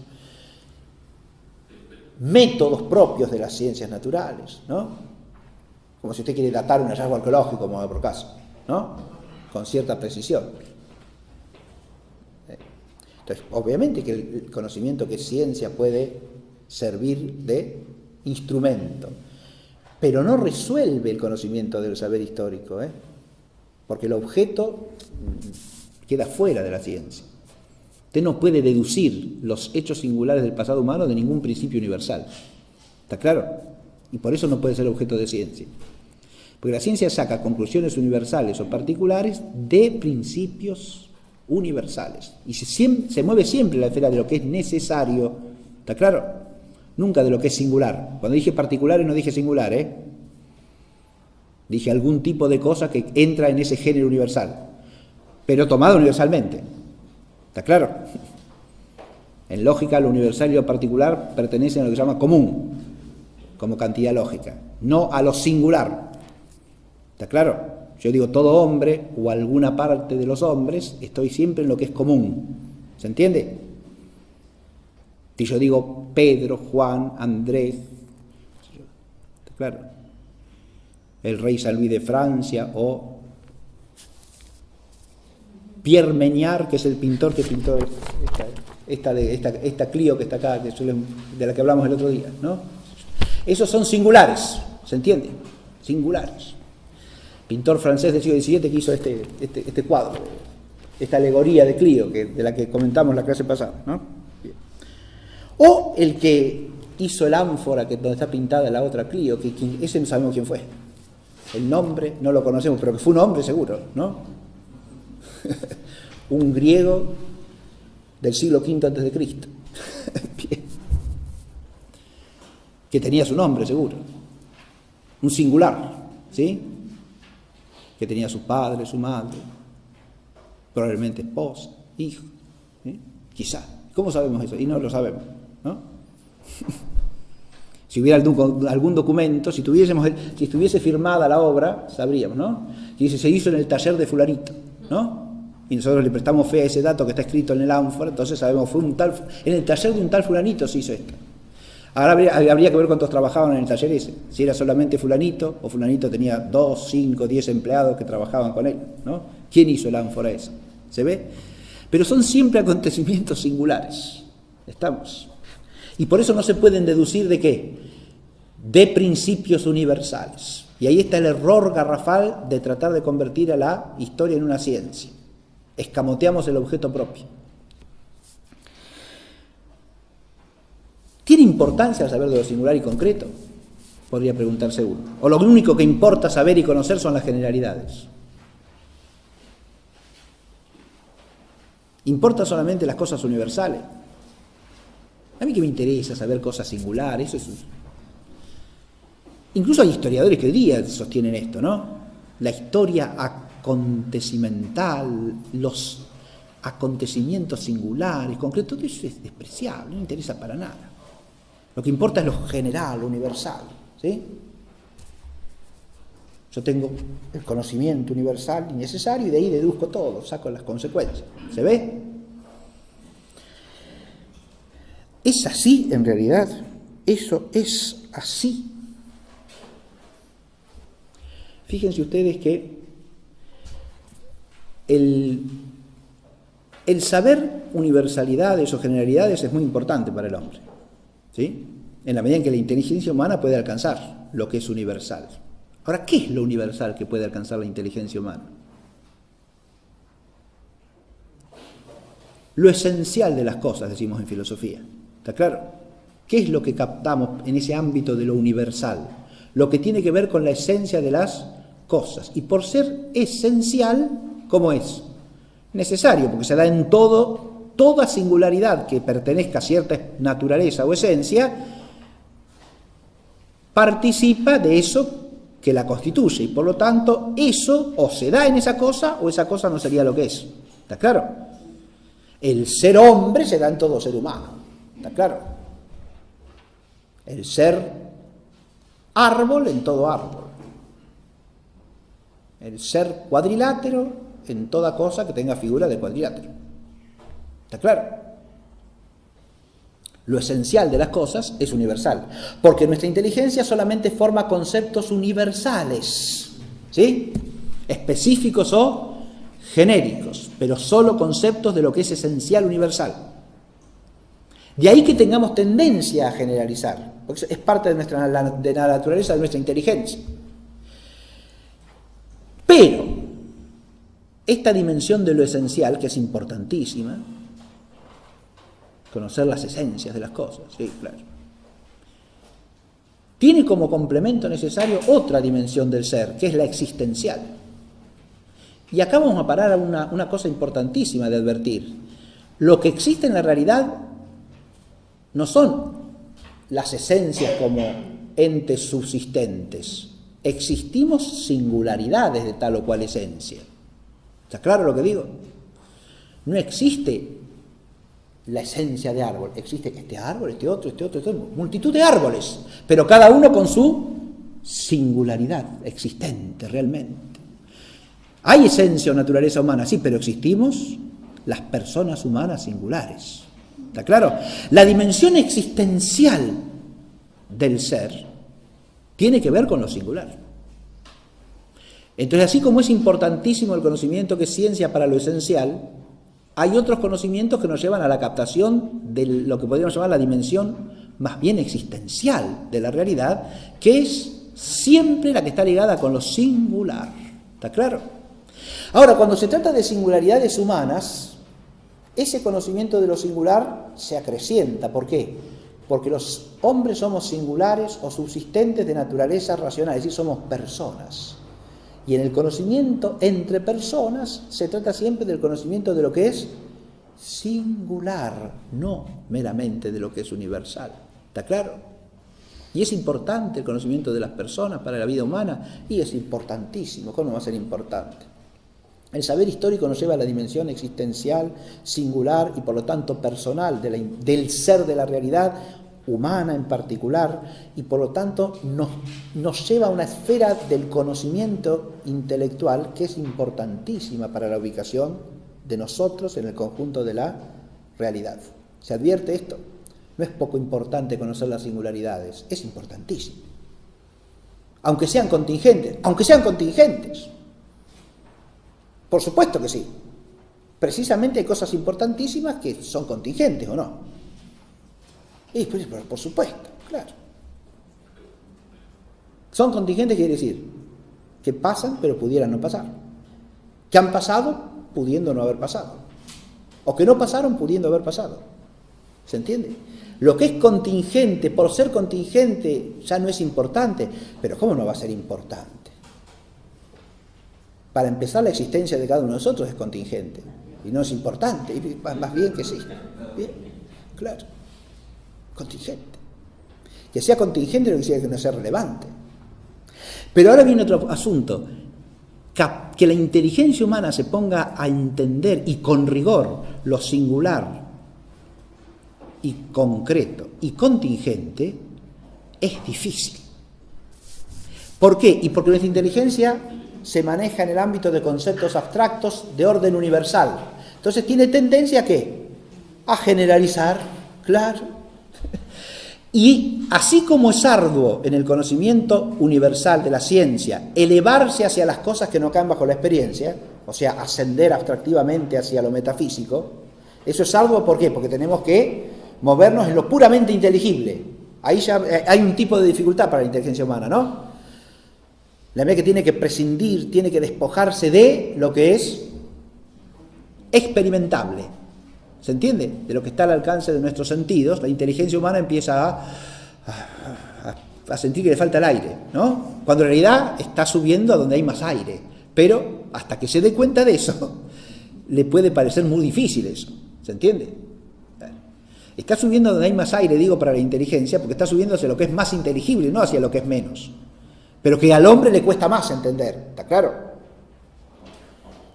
métodos propios de las ciencias naturales, ¿no? Como si usted quiere datar un hallazgo arqueológico, como por caso, ¿no? Con cierta precisión. Entonces, obviamente que el conocimiento que es ciencia puede servir de instrumento, pero no resuelve el conocimiento del saber histórico, porque el objeto queda fuera de la ciencia. Usted no puede deducir los hechos singulares del pasado humano de ningún principio universal. ¿Está claro? Y por eso no puede ser objeto de ciencia. Porque la ciencia saca conclusiones universales o particulares de principios universales. Y se mueve siempre en la esfera de lo que es necesario. ¿Está claro? Nunca de lo que es singular. Cuando dije particulares no dije singular, Dije algún tipo de cosa que entra en ese género universal, pero tomado universalmente. ¿Está claro? En lógica, lo universal y lo particular pertenecen a lo que se llama común, como cantidad lógica, no a lo singular. ¿Está claro? Yo digo todo hombre o alguna parte de los hombres, estoy siempre en lo que es común. ¿Se entiende? Si yo digo Pedro, Juan, Andrés, ¿está claro? El rey San Luis de Francia o Pierre Meñard, que es el pintor que pintó esta Clio que está acá, de la que hablamos el otro día, ¿no? Esos son singulares, ¿se entiende? Singulares. Pintor francés del siglo XVII que hizo este cuadro, esta alegoría de Clio, de la que comentamos la clase pasada, ¿no? Bien. O el que hizo el ánfora donde está pintada la otra Clio, ese no sabemos quién fue. El nombre no lo conocemos, pero que fue un hombre seguro, ¿no? Un griego del siglo V a.C. Bien. Que tenía su nombre seguro, un singular, ¿sí? Que tenía su padre, su madre, probablemente esposa, hijo, ¿sí? Quizá. ¿Cómo sabemos eso? Y no lo sabemos, ¿no? Si hubiera algún documento, si estuviese firmada la obra, sabríamos, ¿no? Si se hizo en el taller de fulanito, ¿no? Y nosotros le prestamos fe a ese dato que está escrito en el ánfora, entonces sabemos, en el taller de un tal fulanito se hizo esto. Ahora habría que ver cuántos trabajaban en el taller ese, si era solamente fulanito, o fulanito tenía 2, 5, 10 empleados que trabajaban con él, ¿no? ¿Quién hizo el ánfora esa? ¿Se ve? Pero son siempre acontecimientos singulares, ¿estamos? Y por eso no se pueden deducir ¿de qué? De principios universales. Y ahí está el error garrafal de tratar de convertir a la historia en una ciencia. Escamoteamos el objeto propio. ¿Tiene importancia saber de lo singular y concreto? Podría preguntarse uno. ¿O lo único que importa saber y conocer son las generalidades? ¿Importan solamente las cosas universales? A mí que me interesa saber cosas singulares, eso es... Incluso hay historiadores que hoy día sostienen esto, ¿no? La historia acontecimental, los acontecimientos singulares, concretos, todo eso es despreciable, no interesa para nada. Lo que importa es lo general, lo universal, ¿sí? Yo tengo el conocimiento universal y necesario y de ahí deduzco todo, saco las consecuencias. ¿Se ve? Es así en realidad, eso es así. Fíjense ustedes que el saber universalidades o generalidades es muy importante para el hombre, ¿sí? En la medida en que la inteligencia humana puede alcanzar lo que es universal. Ahora, ¿qué es lo universal que puede alcanzar la inteligencia humana? Lo esencial de las cosas, decimos en filosofía. ¿Está claro? ¿Qué es lo que captamos en ese ámbito de lo universal? Lo que tiene que ver con la esencia de las cosas. Y por ser esencial, ¿cómo es? Necesario, porque se da en todo, toda singularidad que pertenezca a cierta naturaleza o esencia, participa de eso que la constituye, y por lo tanto eso o se da en esa cosa o esa cosa no sería lo que es. ¿Está claro? El ser hombre se da en todo ser humano. ¿Está claro? El ser árbol en todo árbol. El ser cuadrilátero en toda cosa que tenga figura de cuadrilátero. ¿Está claro? Lo esencial de las cosas es universal, porque nuestra inteligencia solamente forma conceptos universales, ¿sí? Específicos o genéricos, pero solo conceptos de lo que es esencial universal. De ahí que tengamos tendencia a generalizar, porque es parte de la naturaleza de nuestra inteligencia. Pero esta dimensión de lo esencial, que es importantísima, conocer las esencias de las cosas, sí, claro, tiene como complemento necesario otra dimensión del ser, que es la existencial. Y acá vamos a parar a una cosa importantísima de advertir. Lo que existe en la realidad no son las esencias como entes subsistentes. Existimos singularidades de tal o cual esencia. ¿Está claro lo que digo? No existe la esencia de árbol. Existe este árbol, este otro, multitud de árboles, pero cada uno con su singularidad existente realmente. Hay esencia o naturaleza humana, sí, pero existimos las personas humanas singulares. ¿Está claro? La dimensión existencial del ser tiene que ver con lo singular. Entonces, así como es importantísimo el conocimiento que es ciencia para lo esencial, hay otros conocimientos que nos llevan a la captación de lo que podríamos llamar la dimensión más bien existencial de la realidad, que es siempre la que está ligada con lo singular. ¿Está claro? Ahora, cuando se trata de singularidades humanas, ese conocimiento de lo singular se acrecienta. ¿Por qué? Porque los hombres somos singulares o subsistentes de naturaleza racional, es decir, somos personas. Y en el conocimiento entre personas se trata siempre del conocimiento de lo que es singular, no meramente de lo que es universal. ¿Está claro? Y es importante el conocimiento de las personas para la vida humana, y es importantísimo. ¿Cómo va a ser importante? El saber histórico nos lleva a la dimensión existencial, singular y por lo tanto personal del ser de la realidad humana en particular, y por lo tanto nos lleva a una esfera del conocimiento intelectual que es importantísima para la ubicación de nosotros en el conjunto de la realidad. ¿Se advierte esto? No es poco importante conocer las singularidades, es importantísimo. Aunque sean contingentes, por supuesto que sí. Precisamente hay cosas importantísimas que son contingentes, ¿o no? Y pues, por supuesto, claro. Son contingentes quiere decir que pasan pero pudieran no pasar. Que han pasado pudiendo no haber pasado. O que no pasaron pudiendo haber pasado. ¿Se entiende? Lo que es contingente, por ser contingente, ya no es importante. Pero ¿cómo no va a ser importante? Para empezar, la existencia de cada uno de nosotros es contingente. Y no es importante. Y más bien que sí. Bien, claro. Contingente. Que sea contingente no quiere decir que no sea relevante. Pero ahora viene otro asunto. Que la inteligencia humana se ponga a entender y con rigor lo singular y concreto y contingente es difícil. ¿Por qué? Y porque nuestra inteligencia se maneja en el ámbito de conceptos abstractos de orden universal. Entonces tiene tendencia a ¿qué? A generalizar, claro. Y así como es arduo en el conocimiento universal de la ciencia elevarse hacia las cosas que no caen bajo la experiencia, o sea, ascender abstractivamente hacia lo metafísico, eso es arduo, ¿por qué? Porque tenemos que movernos en lo puramente inteligible. Ahí ya hay un tipo de dificultad para la inteligencia humana, ¿no? La medida que tiene que prescindir, tiene que despojarse de lo que es experimentable. ¿Se entiende? De lo que está al alcance de nuestros sentidos, la inteligencia humana empieza a sentir que le falta el aire, ¿no? Cuando en realidad está subiendo a donde hay más aire. Pero hasta que se dé cuenta de eso, le puede parecer muy difícil eso. ¿Se entiende? Está subiendo a donde hay más aire, digo, para la inteligencia, porque está subiendo hacia lo que es más inteligible, no hacia lo que es menos. Pero que al hombre le cuesta más entender, ¿está claro?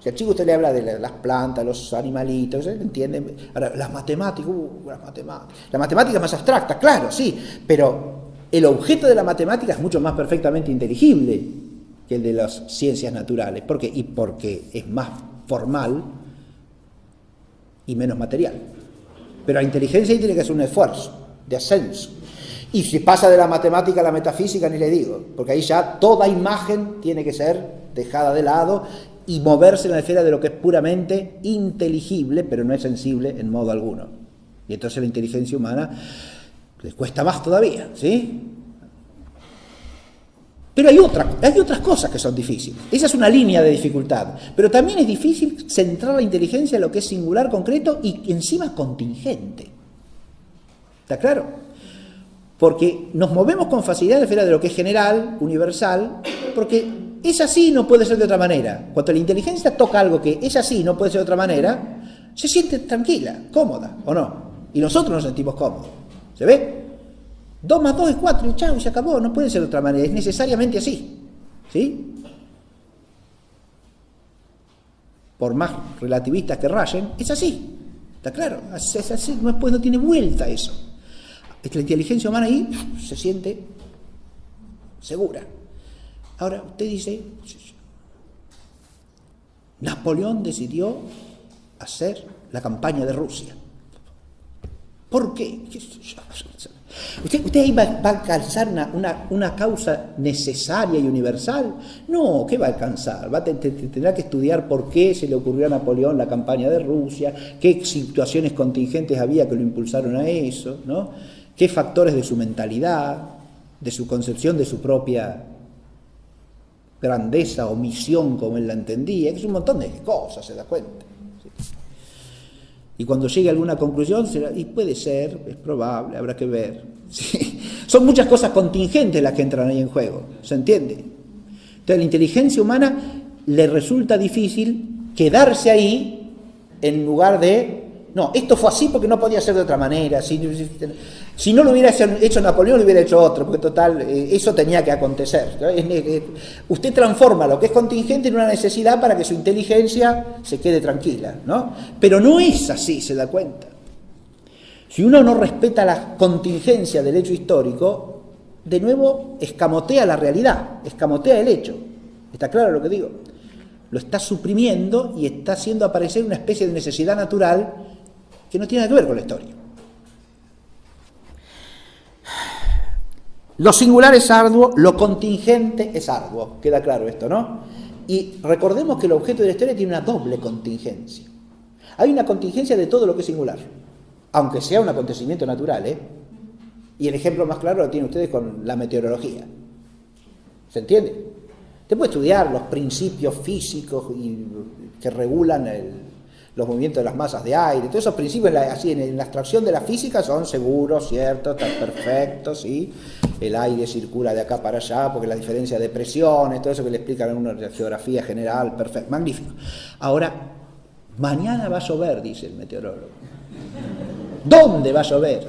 Si al chico usted le habla de las plantas, los animalitos, ¿entienden? Ahora, las matemáticas, la matemática es más abstracta, claro, sí, pero el objeto de la matemática es mucho más perfectamente inteligible que el de las ciencias naturales. ¿Por qué? Y porque es más formal y menos material. Pero la inteligencia ahí tiene que hacer un esfuerzo de ascenso. Y si pasa de la matemática a la metafísica, ni le digo, porque ahí ya toda imagen tiene que ser dejada de lado y moverse en la esfera de lo que es puramente inteligible, pero no es sensible en modo alguno. Y entonces la inteligencia humana les cuesta más todavía, ¿sí? Pero hay otras cosas que son difíciles. Esa es una línea de dificultad. Pero también es difícil centrar la inteligencia en lo que es singular, concreto y encima contingente. ¿Está claro? Porque nos movemos con facilidad en la esfera de lo que es general, universal, porque es así, no puede ser de otra manera. Cuando la inteligencia toca algo que es así, no puede ser de otra manera, se siente tranquila, cómoda, ¿o no? Y nosotros nos sentimos cómodos. ¿Se ve? 2 más 2 es 4 y chao, se acabó, no puede ser de otra manera, es necesariamente así. ¿Sí? Por más relativistas que rayen, es así. ¿Está claro? Es así, no tiene vuelta eso. La inteligencia humana ahí se siente segura. Ahora, usted dice, Napoleón decidió hacer la campaña de Rusia. ¿Por qué? ¿Usted ahí va a alcanzar una causa necesaria y universal? No, ¿qué va a alcanzar? Tendrá que estudiar por qué se le ocurrió a Napoleón la campaña de Rusia, qué situaciones contingentes había que lo impulsaron a eso, ¿no? Qué factores de su mentalidad, de su concepción de su propia grandeza o misión como él la entendía, que es un montón de cosas, se da cuenta. ¿Sí? Y cuando llegue a alguna conclusión, y puede ser, es probable, habrá que ver. ¿Sí? Son muchas cosas contingentes las que entran ahí en juego, ¿se entiende? Entonces, a la inteligencia humana le resulta difícil quedarse ahí en lugar de, no, esto fue así porque no podía ser de otra manera. Si no lo hubiera hecho Napoleón, lo hubiera hecho otro, porque total, eso tenía que acontecer. Usted transforma lo que es contingente en una necesidad para que su inteligencia se quede tranquila, ¿no? Pero no es así, se da cuenta. Si uno no respeta la contingencia del hecho histórico, de nuevo escamotea la realidad, escamotea el hecho. ¿Está claro lo que digo? Lo está suprimiendo y está haciendo aparecer una especie de necesidad natural que no tiene nada que ver con la historia. Lo singular es arduo, lo contingente es arduo. Queda claro esto, ¿no? Y recordemos que el objeto de la historia tiene una doble contingencia. Hay una contingencia de todo lo que es singular, aunque sea un acontecimiento natural, ¿eh? Y el ejemplo más claro lo tienen ustedes con la meteorología. ¿Se entiende? Usted puede estudiar los principios físicos que regulan los movimientos de las masas de aire. Todos esos principios, así en la abstracción de la física, son seguros, ciertos, están perfectos, ¿sí? El aire circula de acá para allá, porque la diferencia de presiones, todo eso que le explican a uno de la geografía general, perfecto, magnífico. Ahora, mañana va a llover, dice el meteorólogo. ¿Dónde va a llover?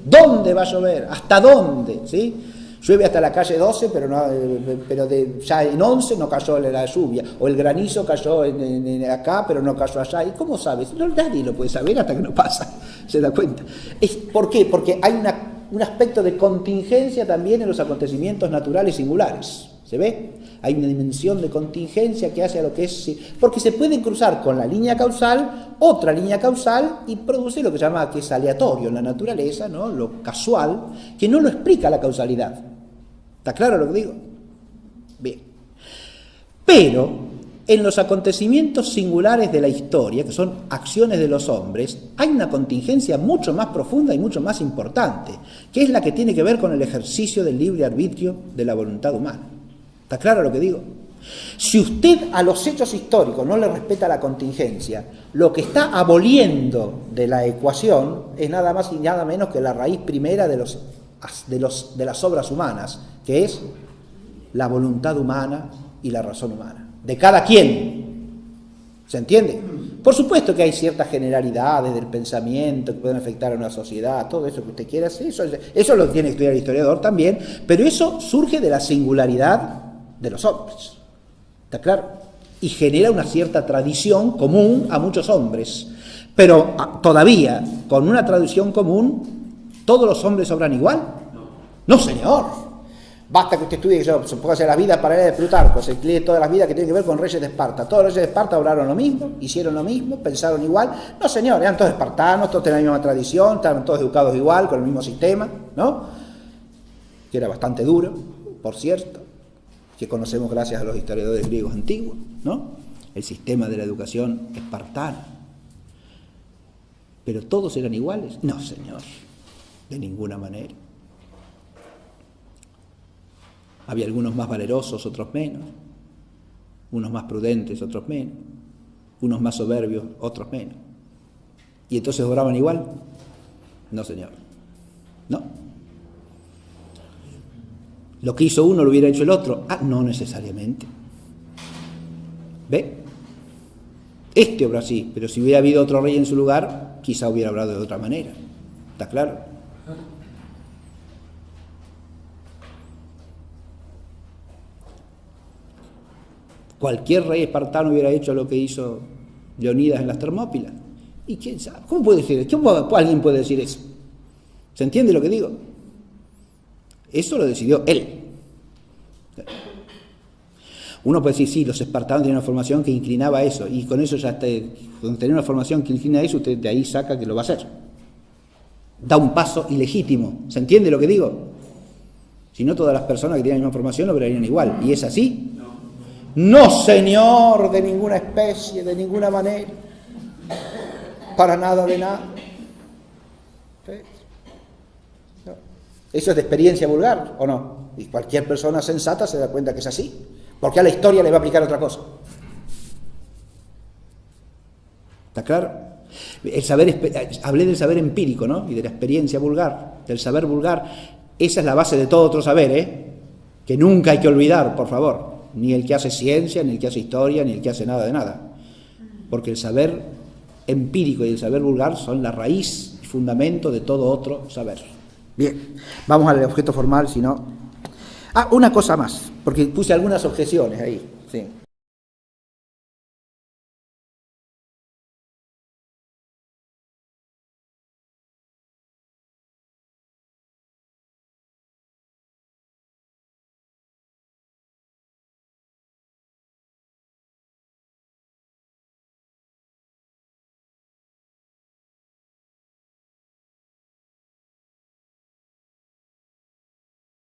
¿Dónde va a llover? ¿Hasta dónde? ¿Sí? Llueve hasta la calle 12, pero ya en 11 no cayó la lluvia. O el granizo cayó acá, pero no cayó allá. ¿Y cómo sabes? No, nadie lo puede saber hasta que no pasa. ¿Se da cuenta? ¿Por qué? Porque hay un aspecto de contingencia también en los acontecimientos naturales singulares. ¿Se ve? Hay una dimensión de contingencia que hace a lo que es... Porque se pueden cruzar con la línea causal, otra línea causal, y produce lo que se llama, que es aleatorio en la naturaleza, ¿no? Lo casual, que no lo explica la causalidad. ¿Está claro lo que digo? Bien. Pero en los acontecimientos singulares de la historia, que son acciones de los hombres, hay una contingencia mucho más profunda y mucho más importante, que es la que tiene que ver con el ejercicio del libre arbitrio de la voluntad humana. ¿Está claro lo que digo? Si usted a los hechos históricos no le respeta la contingencia, lo que está aboliendo de la ecuación es nada más y nada menos que la raíz primera de las obras humanas, que es la voluntad humana y la razón humana, de cada quien. ¿Se entiende? Por supuesto que hay ciertas generalidades del pensamiento que pueden afectar a una sociedad, todo eso que usted quiera hacer, eso lo tiene que estudiar el historiador también, pero eso surge de la singularidad de los hombres. ¿Está claro? Y genera una cierta tradición común a muchos hombres. Pero todavía, con una tradición común, ¿todos los hombres obran igual? No, señor. Basta que usted estudie, póngase la vida paralela de Plutarco, se lee todas las vidas que tienen que ver con reyes de Esparta. Todos los reyes de Esparta obraron lo mismo, hicieron lo mismo, pensaron igual. No, señor, eran todos espartanos, todos tenían la misma tradición, estaban todos educados igual, con el mismo sistema, ¿no? Que era bastante duro, por cierto, que conocemos gracias a los historiadores griegos antiguos, ¿no? El sistema de la educación espartana. ¿Pero todos eran iguales? No, señor, de ninguna manera. Había algunos más valerosos, otros menos, unos más prudentes, otros menos, unos más soberbios, otros menos. ¿Y entonces obraban igual? No, señor, no. Lo que hizo uno lo hubiera hecho el otro. No necesariamente. ¿Ve? Este obra así, pero si hubiera habido otro rey en su lugar, quizá hubiera obrado de otra manera. ¿Está claro? Cualquier rey espartano hubiera hecho lo que hizo Leonidas en las Termópilas. ¿Y quién sabe? ¿Cómo puede decir eso? ¿Cómo alguien puede decir eso? ¿Se entiende lo que digo? Eso lo decidió él. Uno puede decir, sí, los espartanos tienen una formación que inclinaba a eso, y con eso ya con tener una formación que inclina a eso, usted de ahí saca que lo va a hacer. Da un paso ilegítimo. ¿Se entiende lo que digo? Si no, todas las personas que tienen la misma formación lo verían igual. ¿Y es así? No, señor, de ninguna especie, de ninguna manera. Para nada de nada. ¿Sí? No. ¿Eso es de experiencia vulgar o no? Y cualquier persona sensata se da cuenta que es así. Porque a la historia le va a aplicar otra cosa. ¿Está claro? Hablé del saber empírico, ¿no? Y de la experiencia vulgar, del saber vulgar. Esa es la base de todo otro saber, ¿eh? Que nunca hay que olvidar, por favor. Ni el que hace ciencia, ni el que hace historia, ni el que hace nada de nada. Porque el saber empírico y el saber vulgar son la raíz y fundamento de todo otro saber. Bien, vamos al objeto formal, si no... una cosa más, porque puse algunas objeciones ahí. Sí.